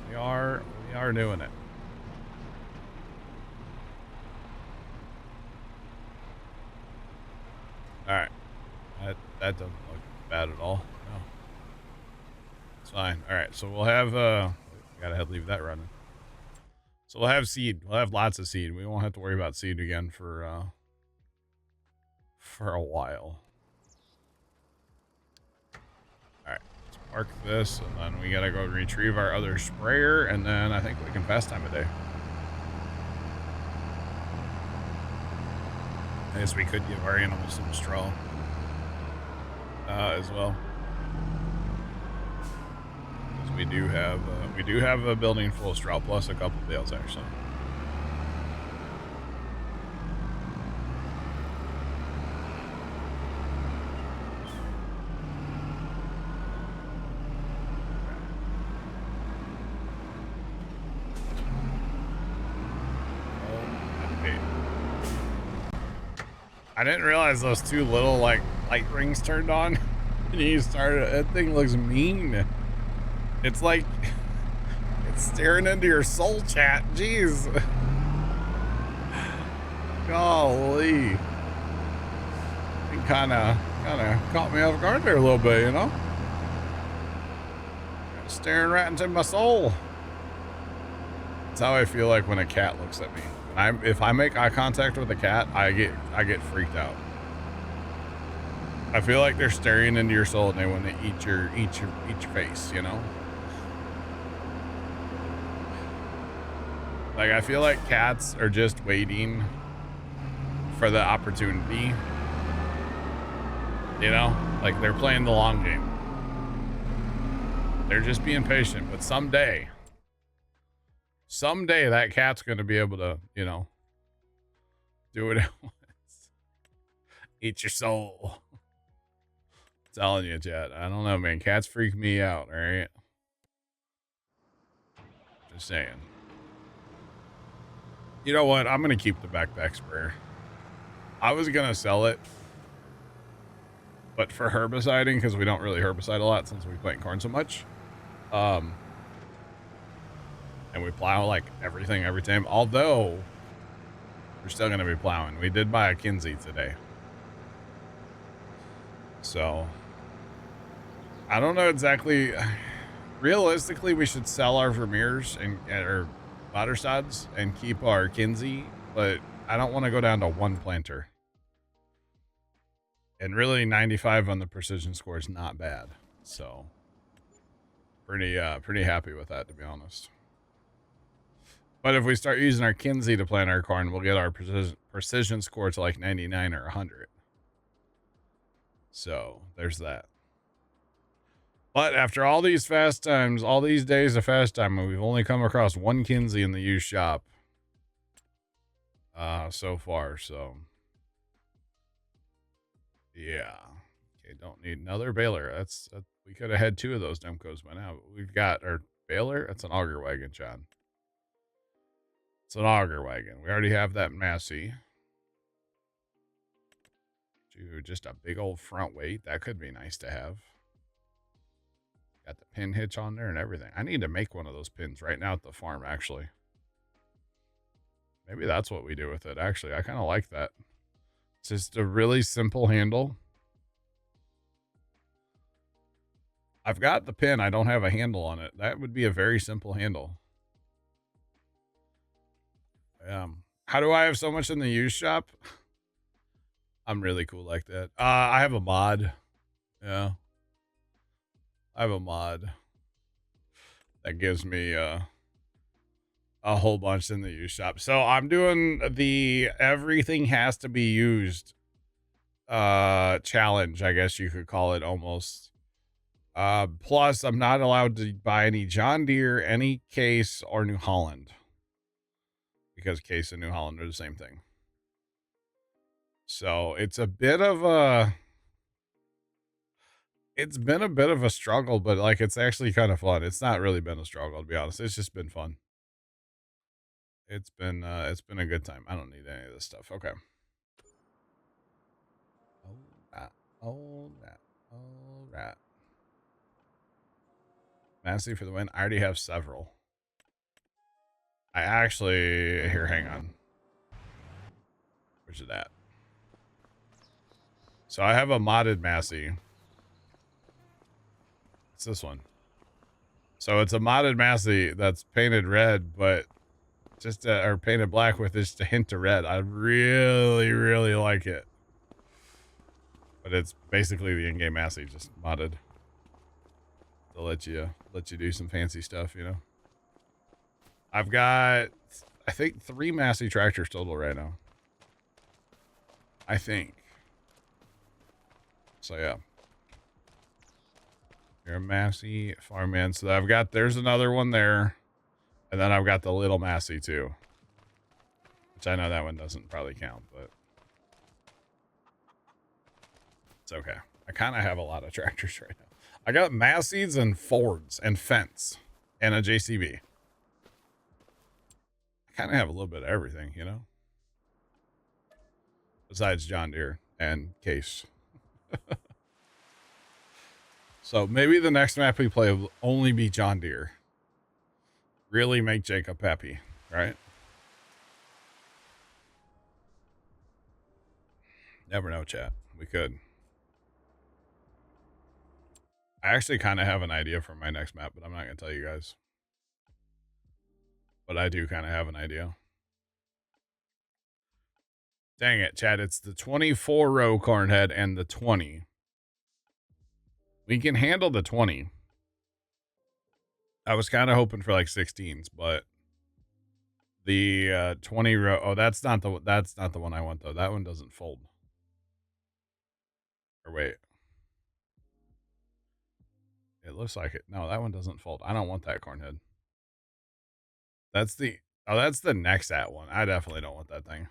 We are doing it. Alright. That doesn't look bad at all. No. It's fine. Alright, so we'll have, gotta leave that running. So we'll have seed. We'll have lots of seed. We won't have to worry about seed again for a while. Alright, let's mark this, and then we gotta go retrieve our other sprayer, and then I think we can fast time a day. I guess we could give our animals some straw as well. Because we do have a building full of straw, plus a couple bales actually. I didn't realize those two little like light rings turned on. And you started. That thing looks mean. It's like it's staring into your soul, chat. Jeez. Golly. It kind of caught me off guard there a little bit, you know. Staring right into my soul. That's how I feel like when a cat looks at me. If I make eye contact with a cat, I get freaked out. I feel like they're staring into your soul and they want to eat your face, you know? Like, I feel like cats are just waiting for the opportunity. You know? Like, they're playing the long game. They're just being patient, but someday that cat's going to be able to, you know, do what it wants. Eat your soul. I'm telling you, chat. I don't know, man. Cats freak me out, all right? Just saying. You know what? I'm going to keep the backpack sprayer. I was going to sell it, but for herbiciding, because we don't really herbicide a lot since we plant corn so much. And we plow like everything every time. Although we're still going to be plowing. We did buy a Kinsey today. So I don't know exactly. Realistically, we should sell our Vermeers and our Waterstads and keep our Kinsey, but I don't want to go down to one planter. And really 95 on the precision score is not bad. So pretty happy with that, to be honest. But if we start using our Kinsey to plant our corn, we'll get our precision score to like 99 or 100. So there's that. But after all these fast times, all these days of fast time, we've only come across one Kinsey in the used shop so far. So yeah. Okay, don't need another baler. We could have had two of those Demcos by now. We've got our baler. That's an auger wagon, John. It's an auger wagon. We already have that Massey. Dude, just a big old front weight. That could be nice to have. Got the pin hitch on there and everything. I need to make one of those pins right now at the farm, actually. Maybe that's what we do with it, actually. I kind of like that. It's just a really simple handle. I've got the pin. I don't have a handle on it. That would be a very simple handle. How do I have so much in the used shop? I'm really cool like that. I have a mod. Yeah. I have a mod that gives me a whole bunch in the used shop. So I'm doing the everything has to be used challenge, I guess you could call it almost. Plus I'm not allowed to buy any John Deere, any Case, or New Holland. Because Case and New Holland are the same thing. So it's a bit of a... It's been a bit of a struggle, but like it's actually kind of fun. It's not really been a struggle, to be honest. It's just been fun. It's been a good time. I don't need any of this stuff. Okay. All right. Massey for the win. I already have several. I actually here. Hang on. Where's it at? So I have a modded Massey. It's this one. So it's a modded Massey that's painted red, but just or painted black with just a hint of red. I really like it. But it's basically the in-game Massey, just modded to let you do some fancy stuff, you know. I've got, I think, 3 Massey tractors total right now. I think. So yeah. You're a Massey farmman. So I've got, there's another one there. And then I've got the little Massey too. Which I know that one doesn't probably count, but it's okay. I kind of have a lot of tractors right now. I got Masseys and Fords and Fence and a JCB. I kind of have a little bit of everything, you know? besides John Deere and Case. So maybe the next map we play will only be John Deere. Really make Jacob happy, right? Never know, chat. We could. I actually kind of have an idea for my next map, but I'm not going to tell you guys. But I do kind of have an idea. Dang it, Chad. It's the 24 row cornhead and the 20. We can handle the 20. I was kind of hoping for like 16s, but the 20 row. Oh, that's not the one I want though. That one doesn't fold. Or wait. It looks like it. No, that one doesn't fold. I don't want that cornhead. That's the next at one. I definitely don't want that thing.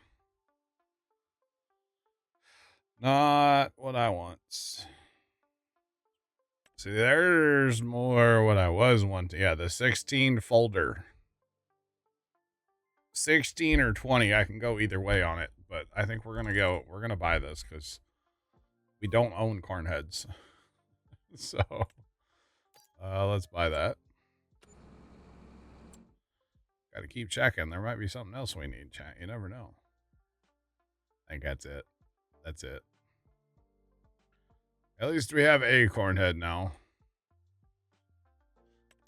Not what I want. See, there's more what I was wanting. Yeah, the 16 folder. 16 or 20, I can go either way on it, but I think we're going to buy this because we don't own corn heads. So, let's buy that. Got to keep checking. There might be something else we need, chat. You never know. I think that's it. That's it. At least we have a corn head now.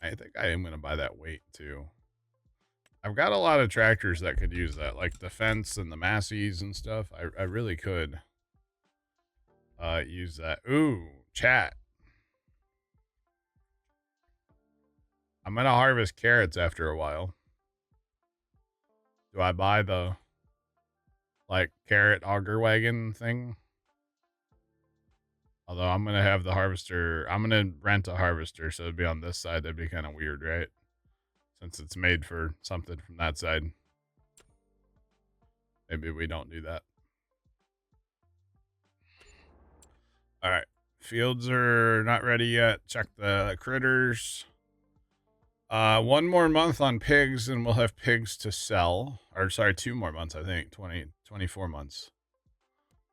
I think I am going to buy that weight too. I've got a lot of tractors that could use that, like the fence and the Massey's and stuff. I really could use that. Ooh, chat. I'm going to harvest carrots after a while. Do I buy the, like, carrot auger wagon thing? Although I'm going to have the harvester. I'm going to rent a harvester, so it'd be on this side. That'd be kind of weird, right? Since it's made for something from that side. Maybe we don't do that. All right. Fields are not ready yet. Check the critters. 1 more month on pigs, and we'll have pigs to sell. Or, sorry, 2 more months, I think. 24 months.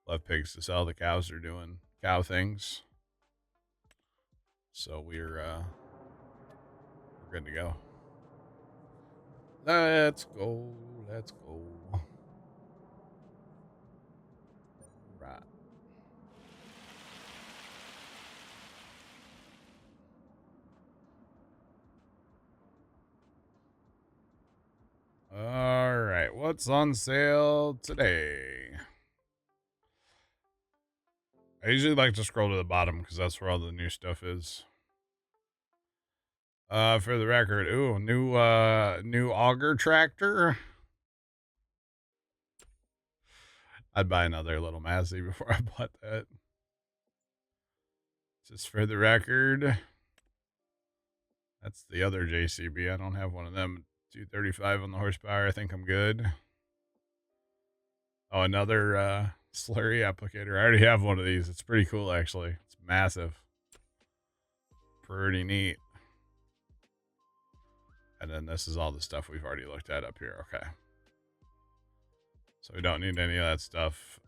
We'll have pigs to sell. The cows are doing cow things. So we're good to go. Let's go. Let's go. Right. All right. What's on sale today? I usually like to scroll to the bottom because that's where all the new stuff is. For the record, ooh, new auger tractor. I'd buy another little Massey before I bought that. Just for the record, that's the other JCB. I don't have one of them. 235 on the horsepower. I think I'm good. Oh, another slurry applicator. I already have one of these. It's pretty cool, actually. It's massive. Pretty neat. And then this is all the stuff we've already looked at up here. Okay. So we don't need any of that stuff.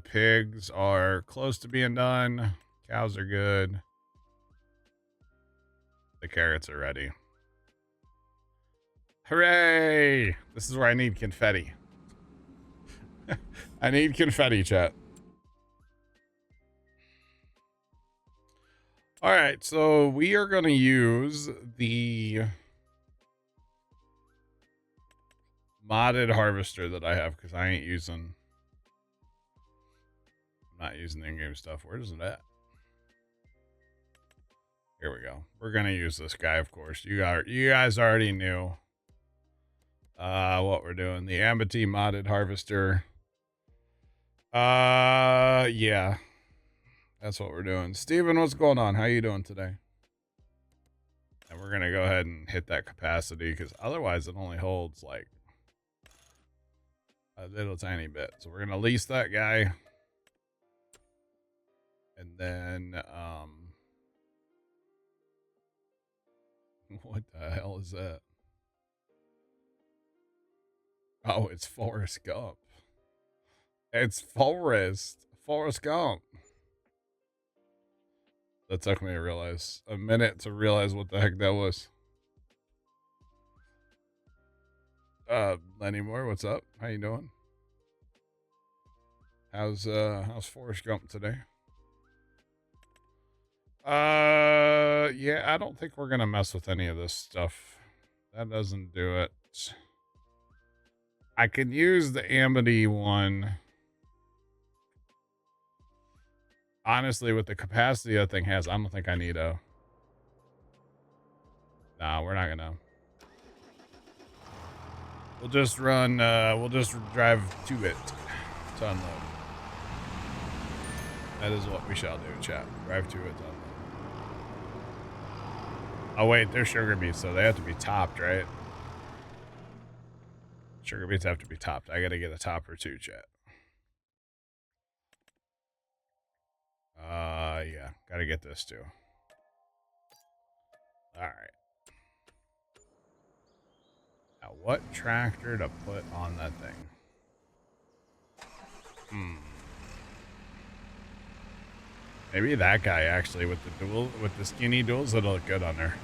Pigs are close to being done. Cows are good. The carrots are ready. Hooray! This is where I need confetti. I need confetti, chat. All right, so we are going to use the modded harvester that I have because I ain't using. I'm not using the in-game stuff. Where is it at? Here we go. We're going to use this guy, of course. You guys already knew what we're doing. The Amity modded harvester. Yeah. That's what we're doing. Steven, what's going on? How you doing today? And we're going to go ahead and hit that capacity because otherwise it only holds like a little tiny bit. So we're going to lease that guy. And then, what the hell is that? Oh, it's Forrest Gump. It's Forrest Gump. That took me a minute to realize what the heck that was. Lenny Moore, what's up? How you doing? How's Forrest Gump today? Yeah, I don't think we're gonna mess with any of this stuff. That doesn't do it. I could use the Amity one. Honestly, with the capacity that thing has, I don't think I need a... Nah, we're not gonna... We'll just run, we'll just drive to it to unload. That is what we shall do, chat. Drive to it to unload. Oh wait, they're sugar beets, so they have to be topped, right? Sugar beets have to be topped. I gotta get a topper too, chat. Yeah, gotta get this too. Alright. Now, what tractor to put on that thing? Maybe that guy, actually, with the skinny duals, it'll look good on there.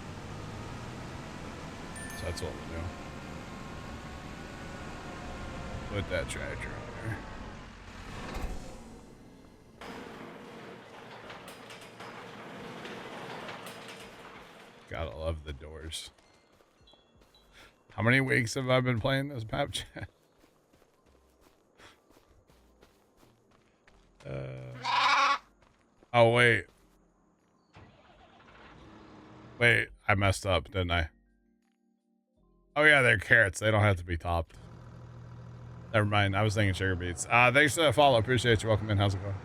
So that's what we'll do. Put that tractor on there. Gotta love the doors. How many weeks have I been playing this map, chat? Oh, wait. Wait, I messed up, didn't I? Oh, yeah, they're carrots. They don't have to be topped. Never mind. I was thinking sugar beets. Thanks for the follow. Appreciate you. Welcome in. How's it going?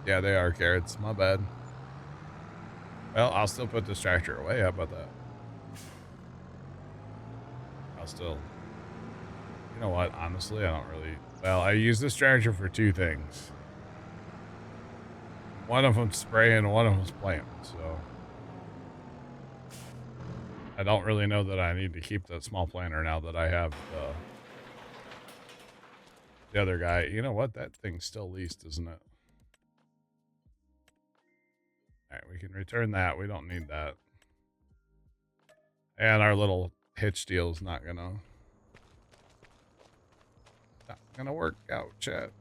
Yeah, they are carrots. My bad. Well, I'll still put this tractor away. How about that? I'll still... You know what? Honestly, I don't really... Well, I use this tractor for two things. One of them's spraying, one of them's planting, so... I don't really know that I need to keep that small planter now that I have the other guy. You know what? That thing's still leased, isn't it? Alright, we can return that. We don't need that. And our little hitch deal is not gonna work out, chat.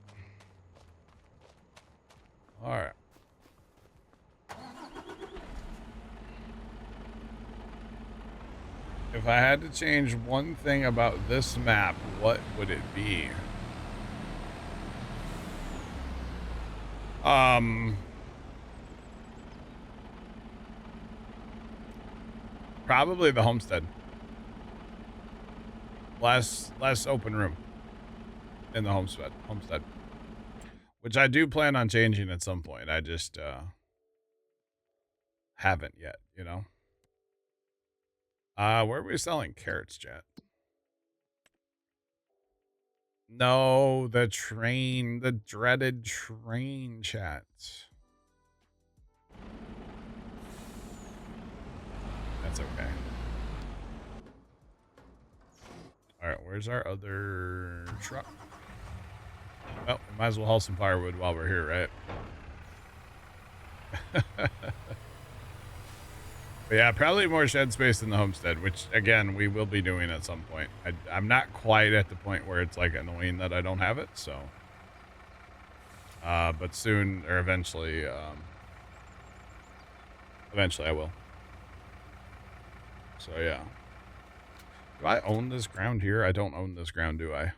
Alright. If I had to change one thing about this map, what would it be? Probably the homestead. Less open room in the homestead. Which I do plan on changing at some point. I just haven't yet, you know. Where are we selling carrots, chat? No, the train, the dreaded train, chat. That's okay. All right, where's our other truck? Well, we might as well haul some firewood while we're here, right? But yeah, probably more shed space in the homestead, which, again, we will be doing at some point. I'm not quite at the point where it's, like, annoying that I don't have it, so... but soon, or eventually, eventually I will. So, yeah. Do I own this ground here? I don't own this ground, do I?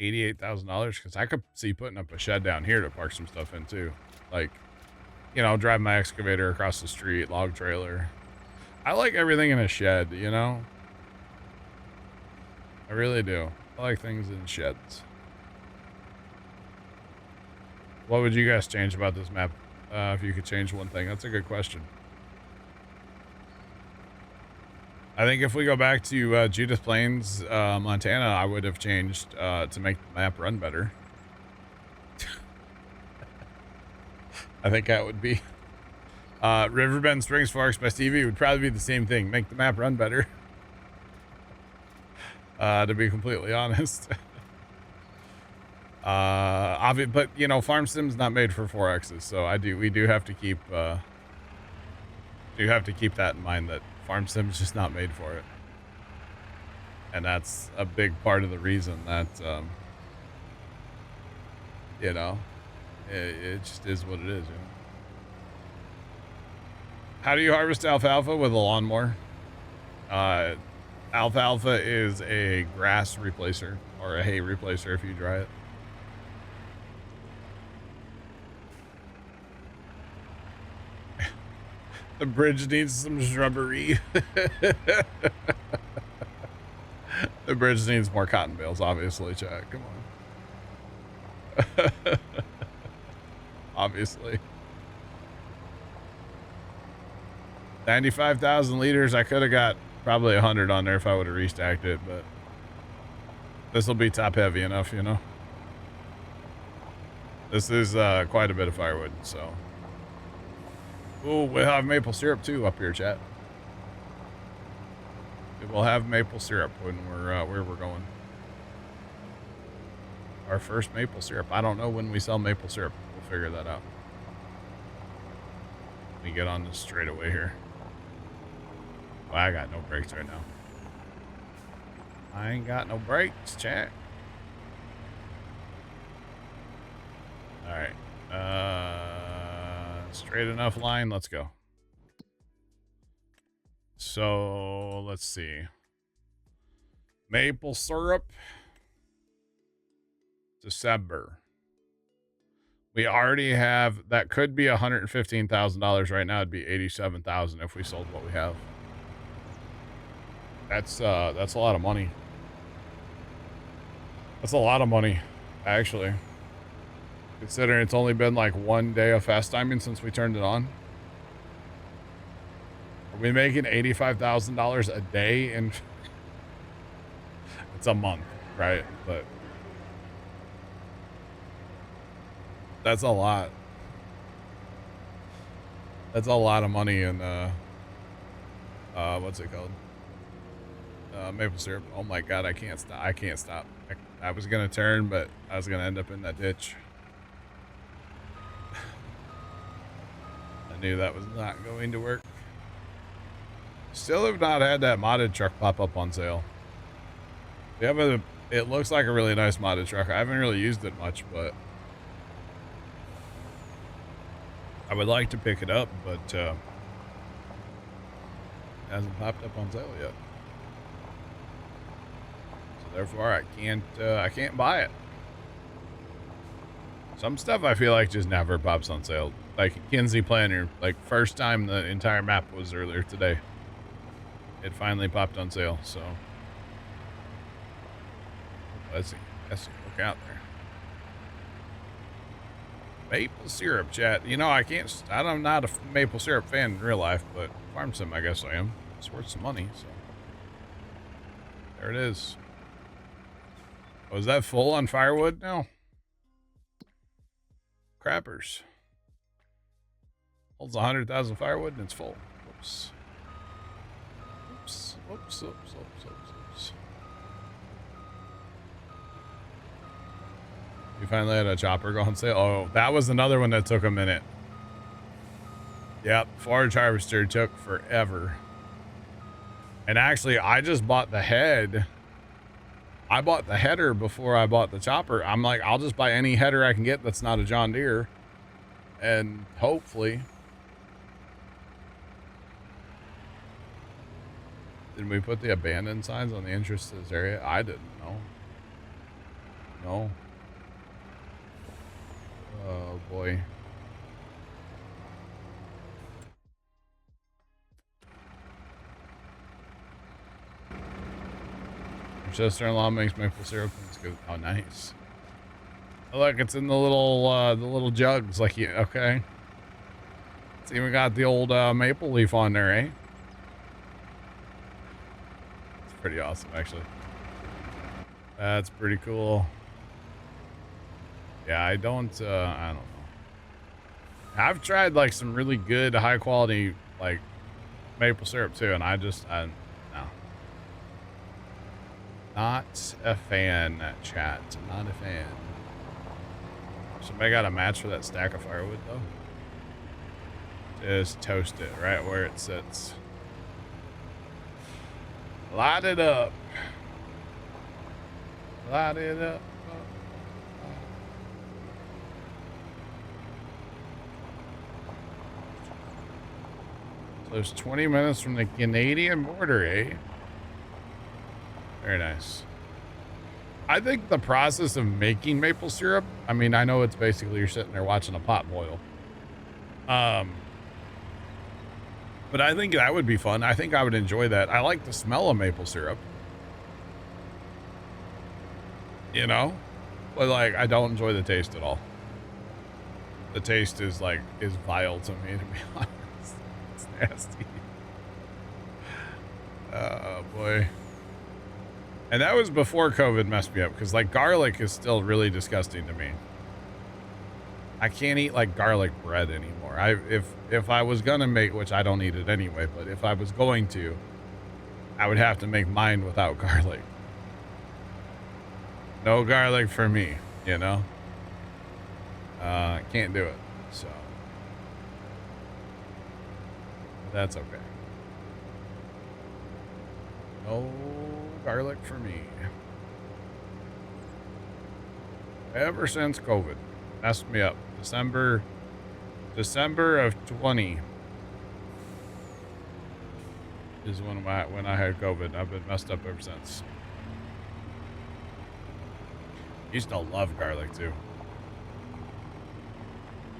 $88,000? Because I could see putting up a shed down here to park some stuff in, too. Like... You know, drive my excavator across the street, log trailer. I like everything in a shed, you know? I really do. I like things in sheds. What would you guys change about this map? If you could change one thing. That's a good question. I think if we go back to Judith Plains, Montana, I would have changed to make the map run better. I think that would be Riverbend Springs Forks by Stevie would probably be the same thing. Make the map run better. To be completely honest. But you know, Farm Sim's not made for 4Xs, so we do have to keep that in mind, that Farm Sim's just not made for it. And that's a big part of the reason that, you know, it just is what it is, you know. How do you harvest alfalfa? With a lawnmower? Alfalfa is a grass replacer, or a hay replacer if you dry it. The bridge needs some shrubbery. The bridge needs more cotton bales, obviously, chat. Come on. Obviously. 95,000 liters. I could have got probably 100 on there if I would have restacked it, but this will be top heavy enough, you know. This is quite a bit of firewood, so. Oh, we'll have maple syrup too up here, chat. We'll have maple syrup when we're where we're going. Our first maple syrup. I don't know when we sell maple syrup. We'll figure that out. Let me get on this straightaway here. Well, I got no brakes right now. I ain't got no brakes, chat. All right. Straight enough line. Let's go. So let's see. Maple syrup. December. We already have, that could be $115,000 right now. It'd be $87,000 if we sold what we have. That's a lot of money. That's a lot of money, actually. Considering it's only been like 1 day of fast timing since we turned it on. Are we making $85,000 a day? And it's a month, right? But that's a lot. That's a lot of money in what's it called? Maple syrup. Oh my god, I can't stop. I can't stop. I was gonna turn, but I was gonna end up in that ditch. I knew that was not going to work. Still have not had that modded truck pop up on sale. We have it looks like a really nice modded truck. I haven't really used it much, but I would like to pick it up, but it hasn't popped up on sale yet. So therefore I can't buy it. Some stuff I feel like just never pops on sale. Like Kinsey Planner, like first time the entire map was earlier today. It finally popped on sale, so let's see. Look out there. Maple syrup, chat. You know, I'm not a maple syrup fan in real life, but Farm Sim, I guess I am. It's worth some money, so there it is. Oh, is that full on firewood now? Crappers. Holds 100,000 firewood and it's full. Whoops. Oops. You finally had a chopper go on sale. Oh, that was another one that took a minute. Yep, forage harvester took forever. And actually, I just bought the head. I bought the header before I bought the chopper. I'm like, I'll just buy any header I can get that's not a John Deere. And hopefully... Did we put the abandoned signs on the entrance to this area? I didn't know. No. Oh boy. Your sister-in-law makes maple syrup. It's good. Oh, nice. Oh, look, it's in the little jugs. Like, yeah, okay. It's even got the old maple leaf on there, eh? It's pretty awesome, actually. That's pretty cool. Yeah, I don't know. I've tried like some really good high quality like maple syrup too, and no. Not a fan, chat. Not a fan. Somebody got a match for that stack of firewood, though? Just toast it right where it sits. Light it up. Light it up. So it's 20 minutes from the Canadian border, eh? Very nice. I think the process of making maple syrup, I mean, I know it's basically you're sitting there watching a pot boil. But I think that would be fun. I think I would enjoy that. I like the smell of maple syrup. You know? But like, I don't enjoy the taste at all. The taste is like, is vile to me, to be honest. It's nasty. Oh boy. And that was before COVID messed me up, because like garlic is still really disgusting to me. I can't eat like garlic bread anymore. If I was gonna make, which I don't eat it anyway, but if I was going to, I would have to make mine without garlic. No garlic for me, you know? Can't do it, so. That's okay. No garlic for me. Ever since COVID messed me up. December of 20 is when I had COVID. I've been messed up ever since. Used to love garlic too.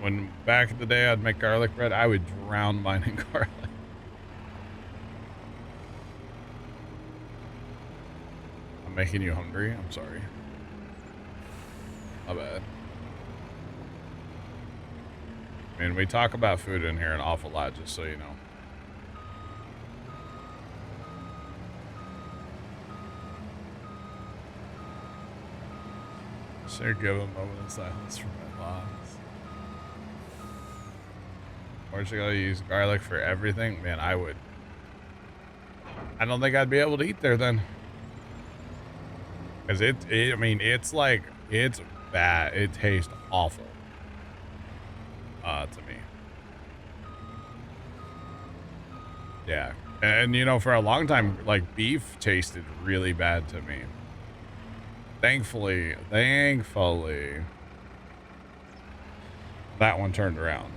When back in the day I'd make garlic bread, I would drown mine in garlic. I'm making you hungry. I'm sorry. My bad. I mean, we talk about food in here an awful lot, just so you know. Should give a moment of silence for my boss. Or should I use garlic for everything? Man, I would. I don't think I'd be able to eat there then. Because I mean, it's like, it's bad. It tastes awful. To me. Yeah. And, you know, for a long time, like, beef tasted really bad to me. Thankfully, that one turned around.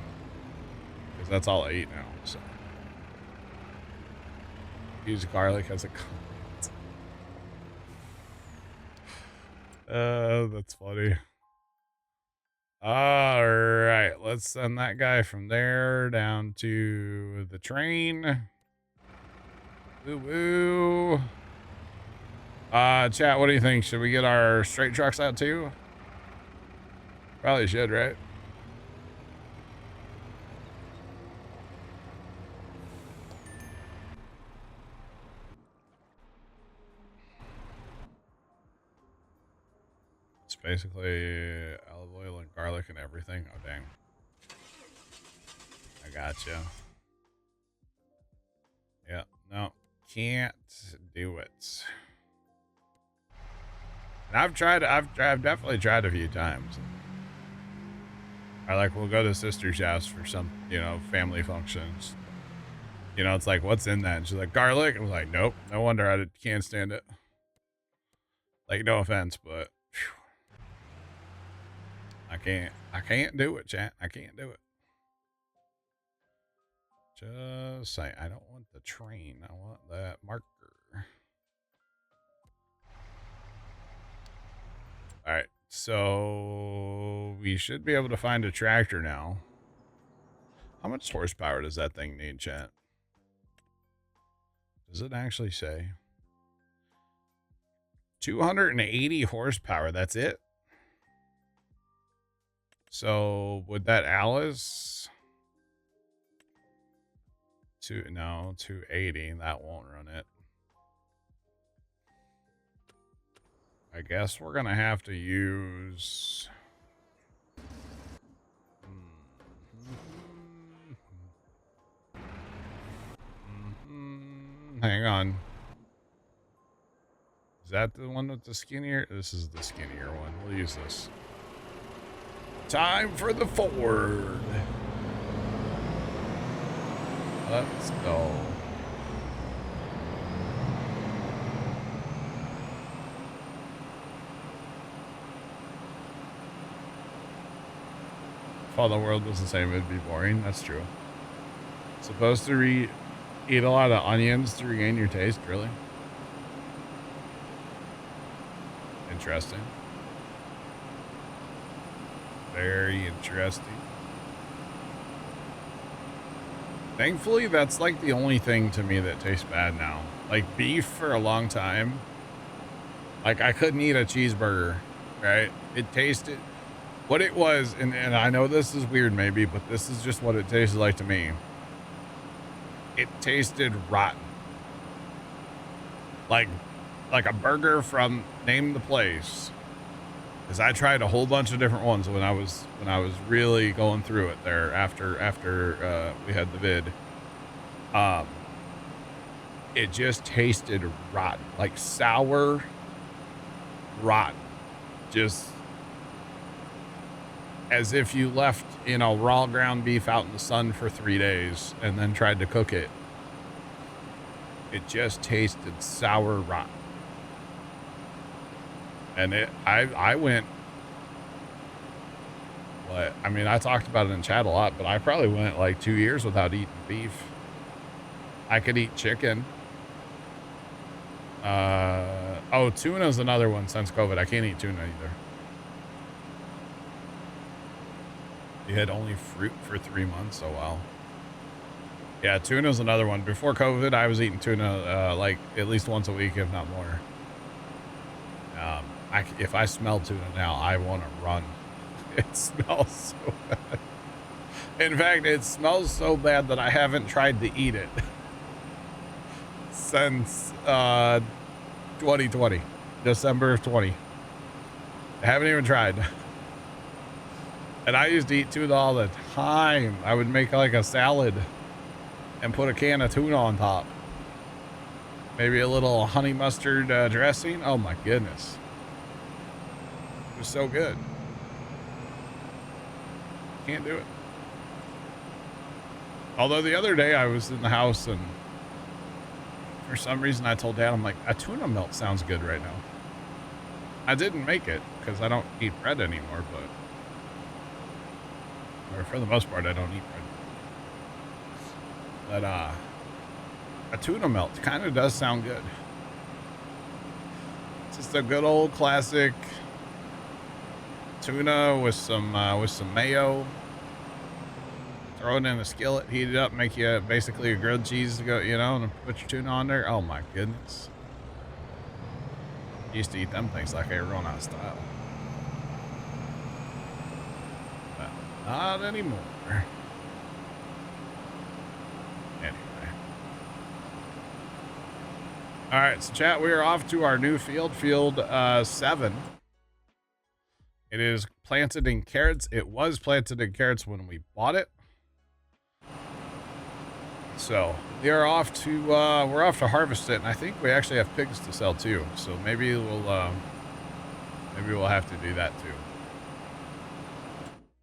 Because that's all I eat now, so. Use garlic as a condiment. That's funny. All right, let's send that guy from there down to the train. Woo woo. Chat, what do you think? Should we get our straight trucks out too? Probably should, right? It's basically olive oil and garlic and everything. Oh, dang. I gotcha. Yeah, no, can't do it. And I've definitely tried a few times. We'll go to sister's house for some, you know, family functions. You know, it's like, what's in that? And she's like, garlic. I was like, nope. No wonder I can't stand it. Like, no offense, but whew, I can't do it, chat. I can't do it. Just say, I don't want the train. I want that marker. All right. So we should be able to find a tractor now. How much horsepower does that thing need, chat? Does it actually say? 280 horsepower. That's it. So would that Alice? 280. That won't run it. I guess we're gonna have to use. Hang on. Is that the one with the skinnier? This is the skinnier one. We'll use this. Time for the Ford. Let's go. If all the world was the same, it'd be boring. That's true. Supposed to eat a lot of onions to regain your taste, really? Interesting. Very interesting. Thankfully, that's like the only thing to me that tastes bad now. Like beef for a long time. Like I couldn't eat a cheeseburger, right? It tasted what it was, and I know this is weird maybe, but this is just what it tasted like to me. It tasted rotten. Like a burger from name the place. Because I tried a whole bunch of different ones when I was really going through it there after we had the vid. It just tasted rotten, like sour, rotten, just as if you left, you know, raw ground beef out in the sun for 3 days and then tried to cook it. It just tasted sour, rotten. And I went, what? I mean, I talked about it in chat a lot, but I probably went like 2 years without eating beef. I could eat chicken. Oh, tuna's another one since COVID. I can't eat tuna either. You had only fruit for 3 months. Oh, wow. Yeah, tuna's another one. Before COVID, I was eating tuna like at least once a week, if not more. If I smell tuna now, I want to run. It smells so bad. In fact, it smells so bad that I haven't tried to eat it since 2020, December of 20. I haven't even tried. And I used to eat tuna all the time. I would make like a salad and put a can of tuna on top. Maybe a little honey mustard dressing. Oh my goodness. It was so good. Can't do it. Although the other day I was in the house and for some reason I told Dad, I'm like, a tuna melt sounds good right now. I didn't make it because I don't eat bread anymore, or for the most part, I don't eat bread. But a tuna melt kind of does sound good. Just a good old classic tuna with some mayo. Throw it in a skillet, heat it up, make you basically a grilled cheese to go, you know, and put your tuna on there. Oh my goodness. Used to eat them things like they were going out of style. But not anymore. Anyway. All right, so chat, we are off to our new field 7. It is planted in carrots. It was planted in carrots when we bought it. So we are off to we're off to harvest it, and I think we actually have pigs to sell too. So maybe we'll have to do that too.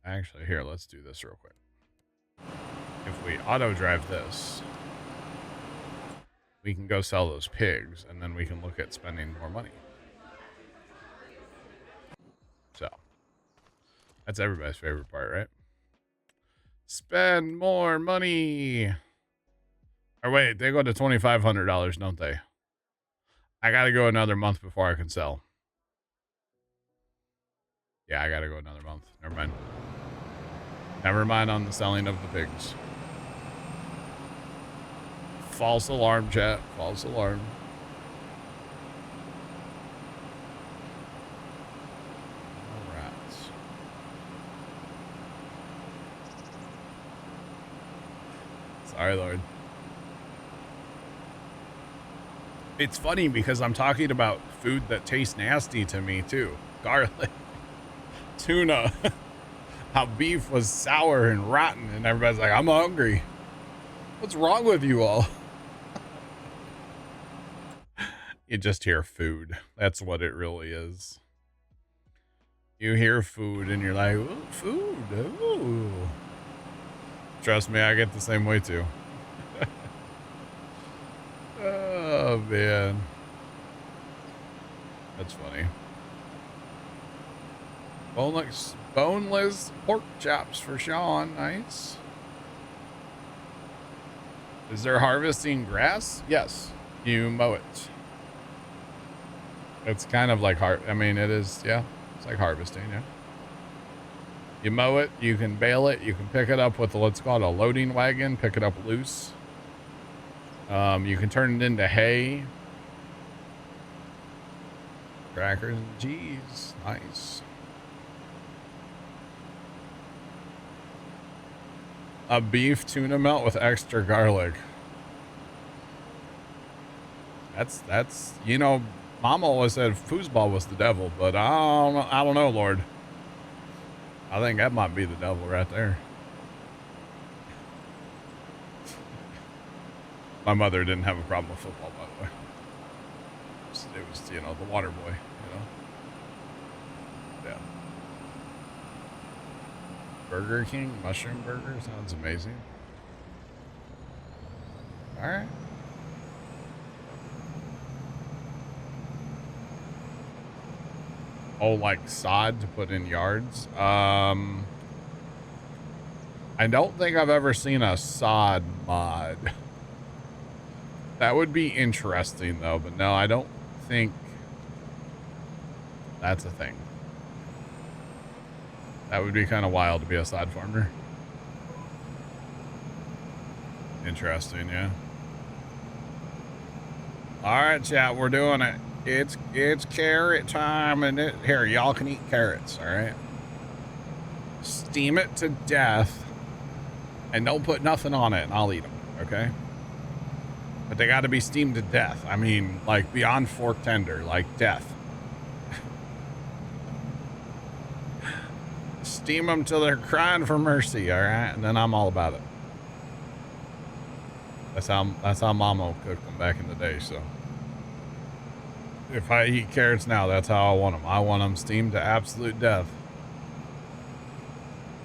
Actually, here, let's do this real quick. If we auto drive this, we can go sell those pigs, and then we can look at spending more money. So that's everybody's favorite part, right? Spend more money. Or wait, they go to $2,500, don't they? I gotta go another month before I can sell. Yeah, I gotta go another month. Never mind. Never mind on the selling of the pigs. False alarm, chat. False alarm. All right. Sorry, Lord. It's funny because I'm talking about food that tastes nasty to me too. Garlic, tuna, how beef was sour and rotten, and everybody's like, I'm hungry. What's wrong with you all? You just hear food. That's what it really is. You hear food and you're like, ooh, food. Ooh. Trust me, I get the same way too. Oh, man. That's funny. Boneless pork chops for Sean. Nice. Is there harvesting grass? Yes. You mow it. It's kind of like I mean, it is, yeah. It's like harvesting, yeah. You mow it, you can bale it, you can pick it up with what's called a loading wagon, pick it up loose. You can turn it into hay. Crackers and cheese. Nice. A beef tuna melt with extra garlic. That's you know, Mama always said foosball was the devil, but I don't know, Lord. I think that might be the devil right there. My mother didn't have a problem with football, by the way. It was, you know, the water boy, you know. Yeah. Burger King mushroom burger sounds amazing. All right. Oh, like sod to put in yards. I don't think I've ever seen a sod mod. That would be interesting though, but no, I don't think that's a thing. That would be kind of wild to be a sod farmer. Interesting, yeah. All right, chat, we're doing it. It's carrot time, and here, y'all can eat carrots, all right? Steam it to death, and don't put nothing on it, and I'll eat them, okay? But they got to be steamed to death. I mean, like beyond fork tender, like death. Steam them till they're crying for mercy, all right? And then I'm all about it. That's how Mama cooked them back in the day, so. If I eat carrots now, that's how I want them. I want them steamed to absolute death.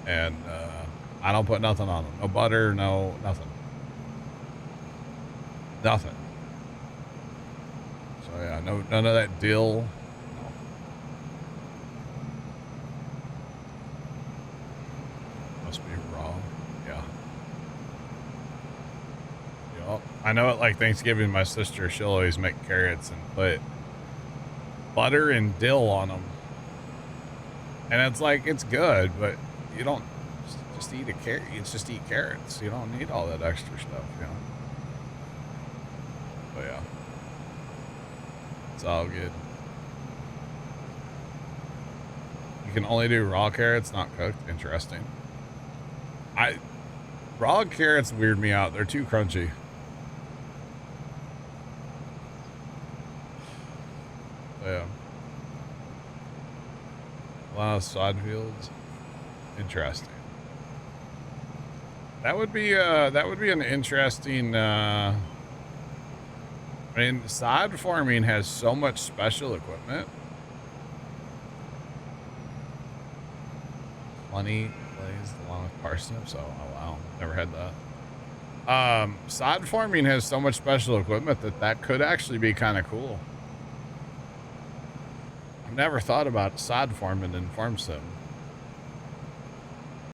And I don't put nothing on them. No butter, no nothing. Nothing. So yeah, none of that dill. No. Must be raw. Yeah. Yep. I know at like Thanksgiving, my sister, she'll always make carrots and put butter and dill on them, and it's like, it's good, but you don't just eat a carrot. It's just eat carrots. You don't need all that extra stuff, you know. But yeah, it's all good. You can only do raw carrots, not cooked. Interesting. Raw carrots weird me out. They're too crunchy. Yeah. A lot of sod fields. Interesting. That would be an interesting I mean, sod farming has so much special equipment. Plenty glazed along with parsnips. Oh wow. Never had that. Sod farming has so much special equipment that could actually be kind of cool. I've never thought about sod farming in Farm Sim.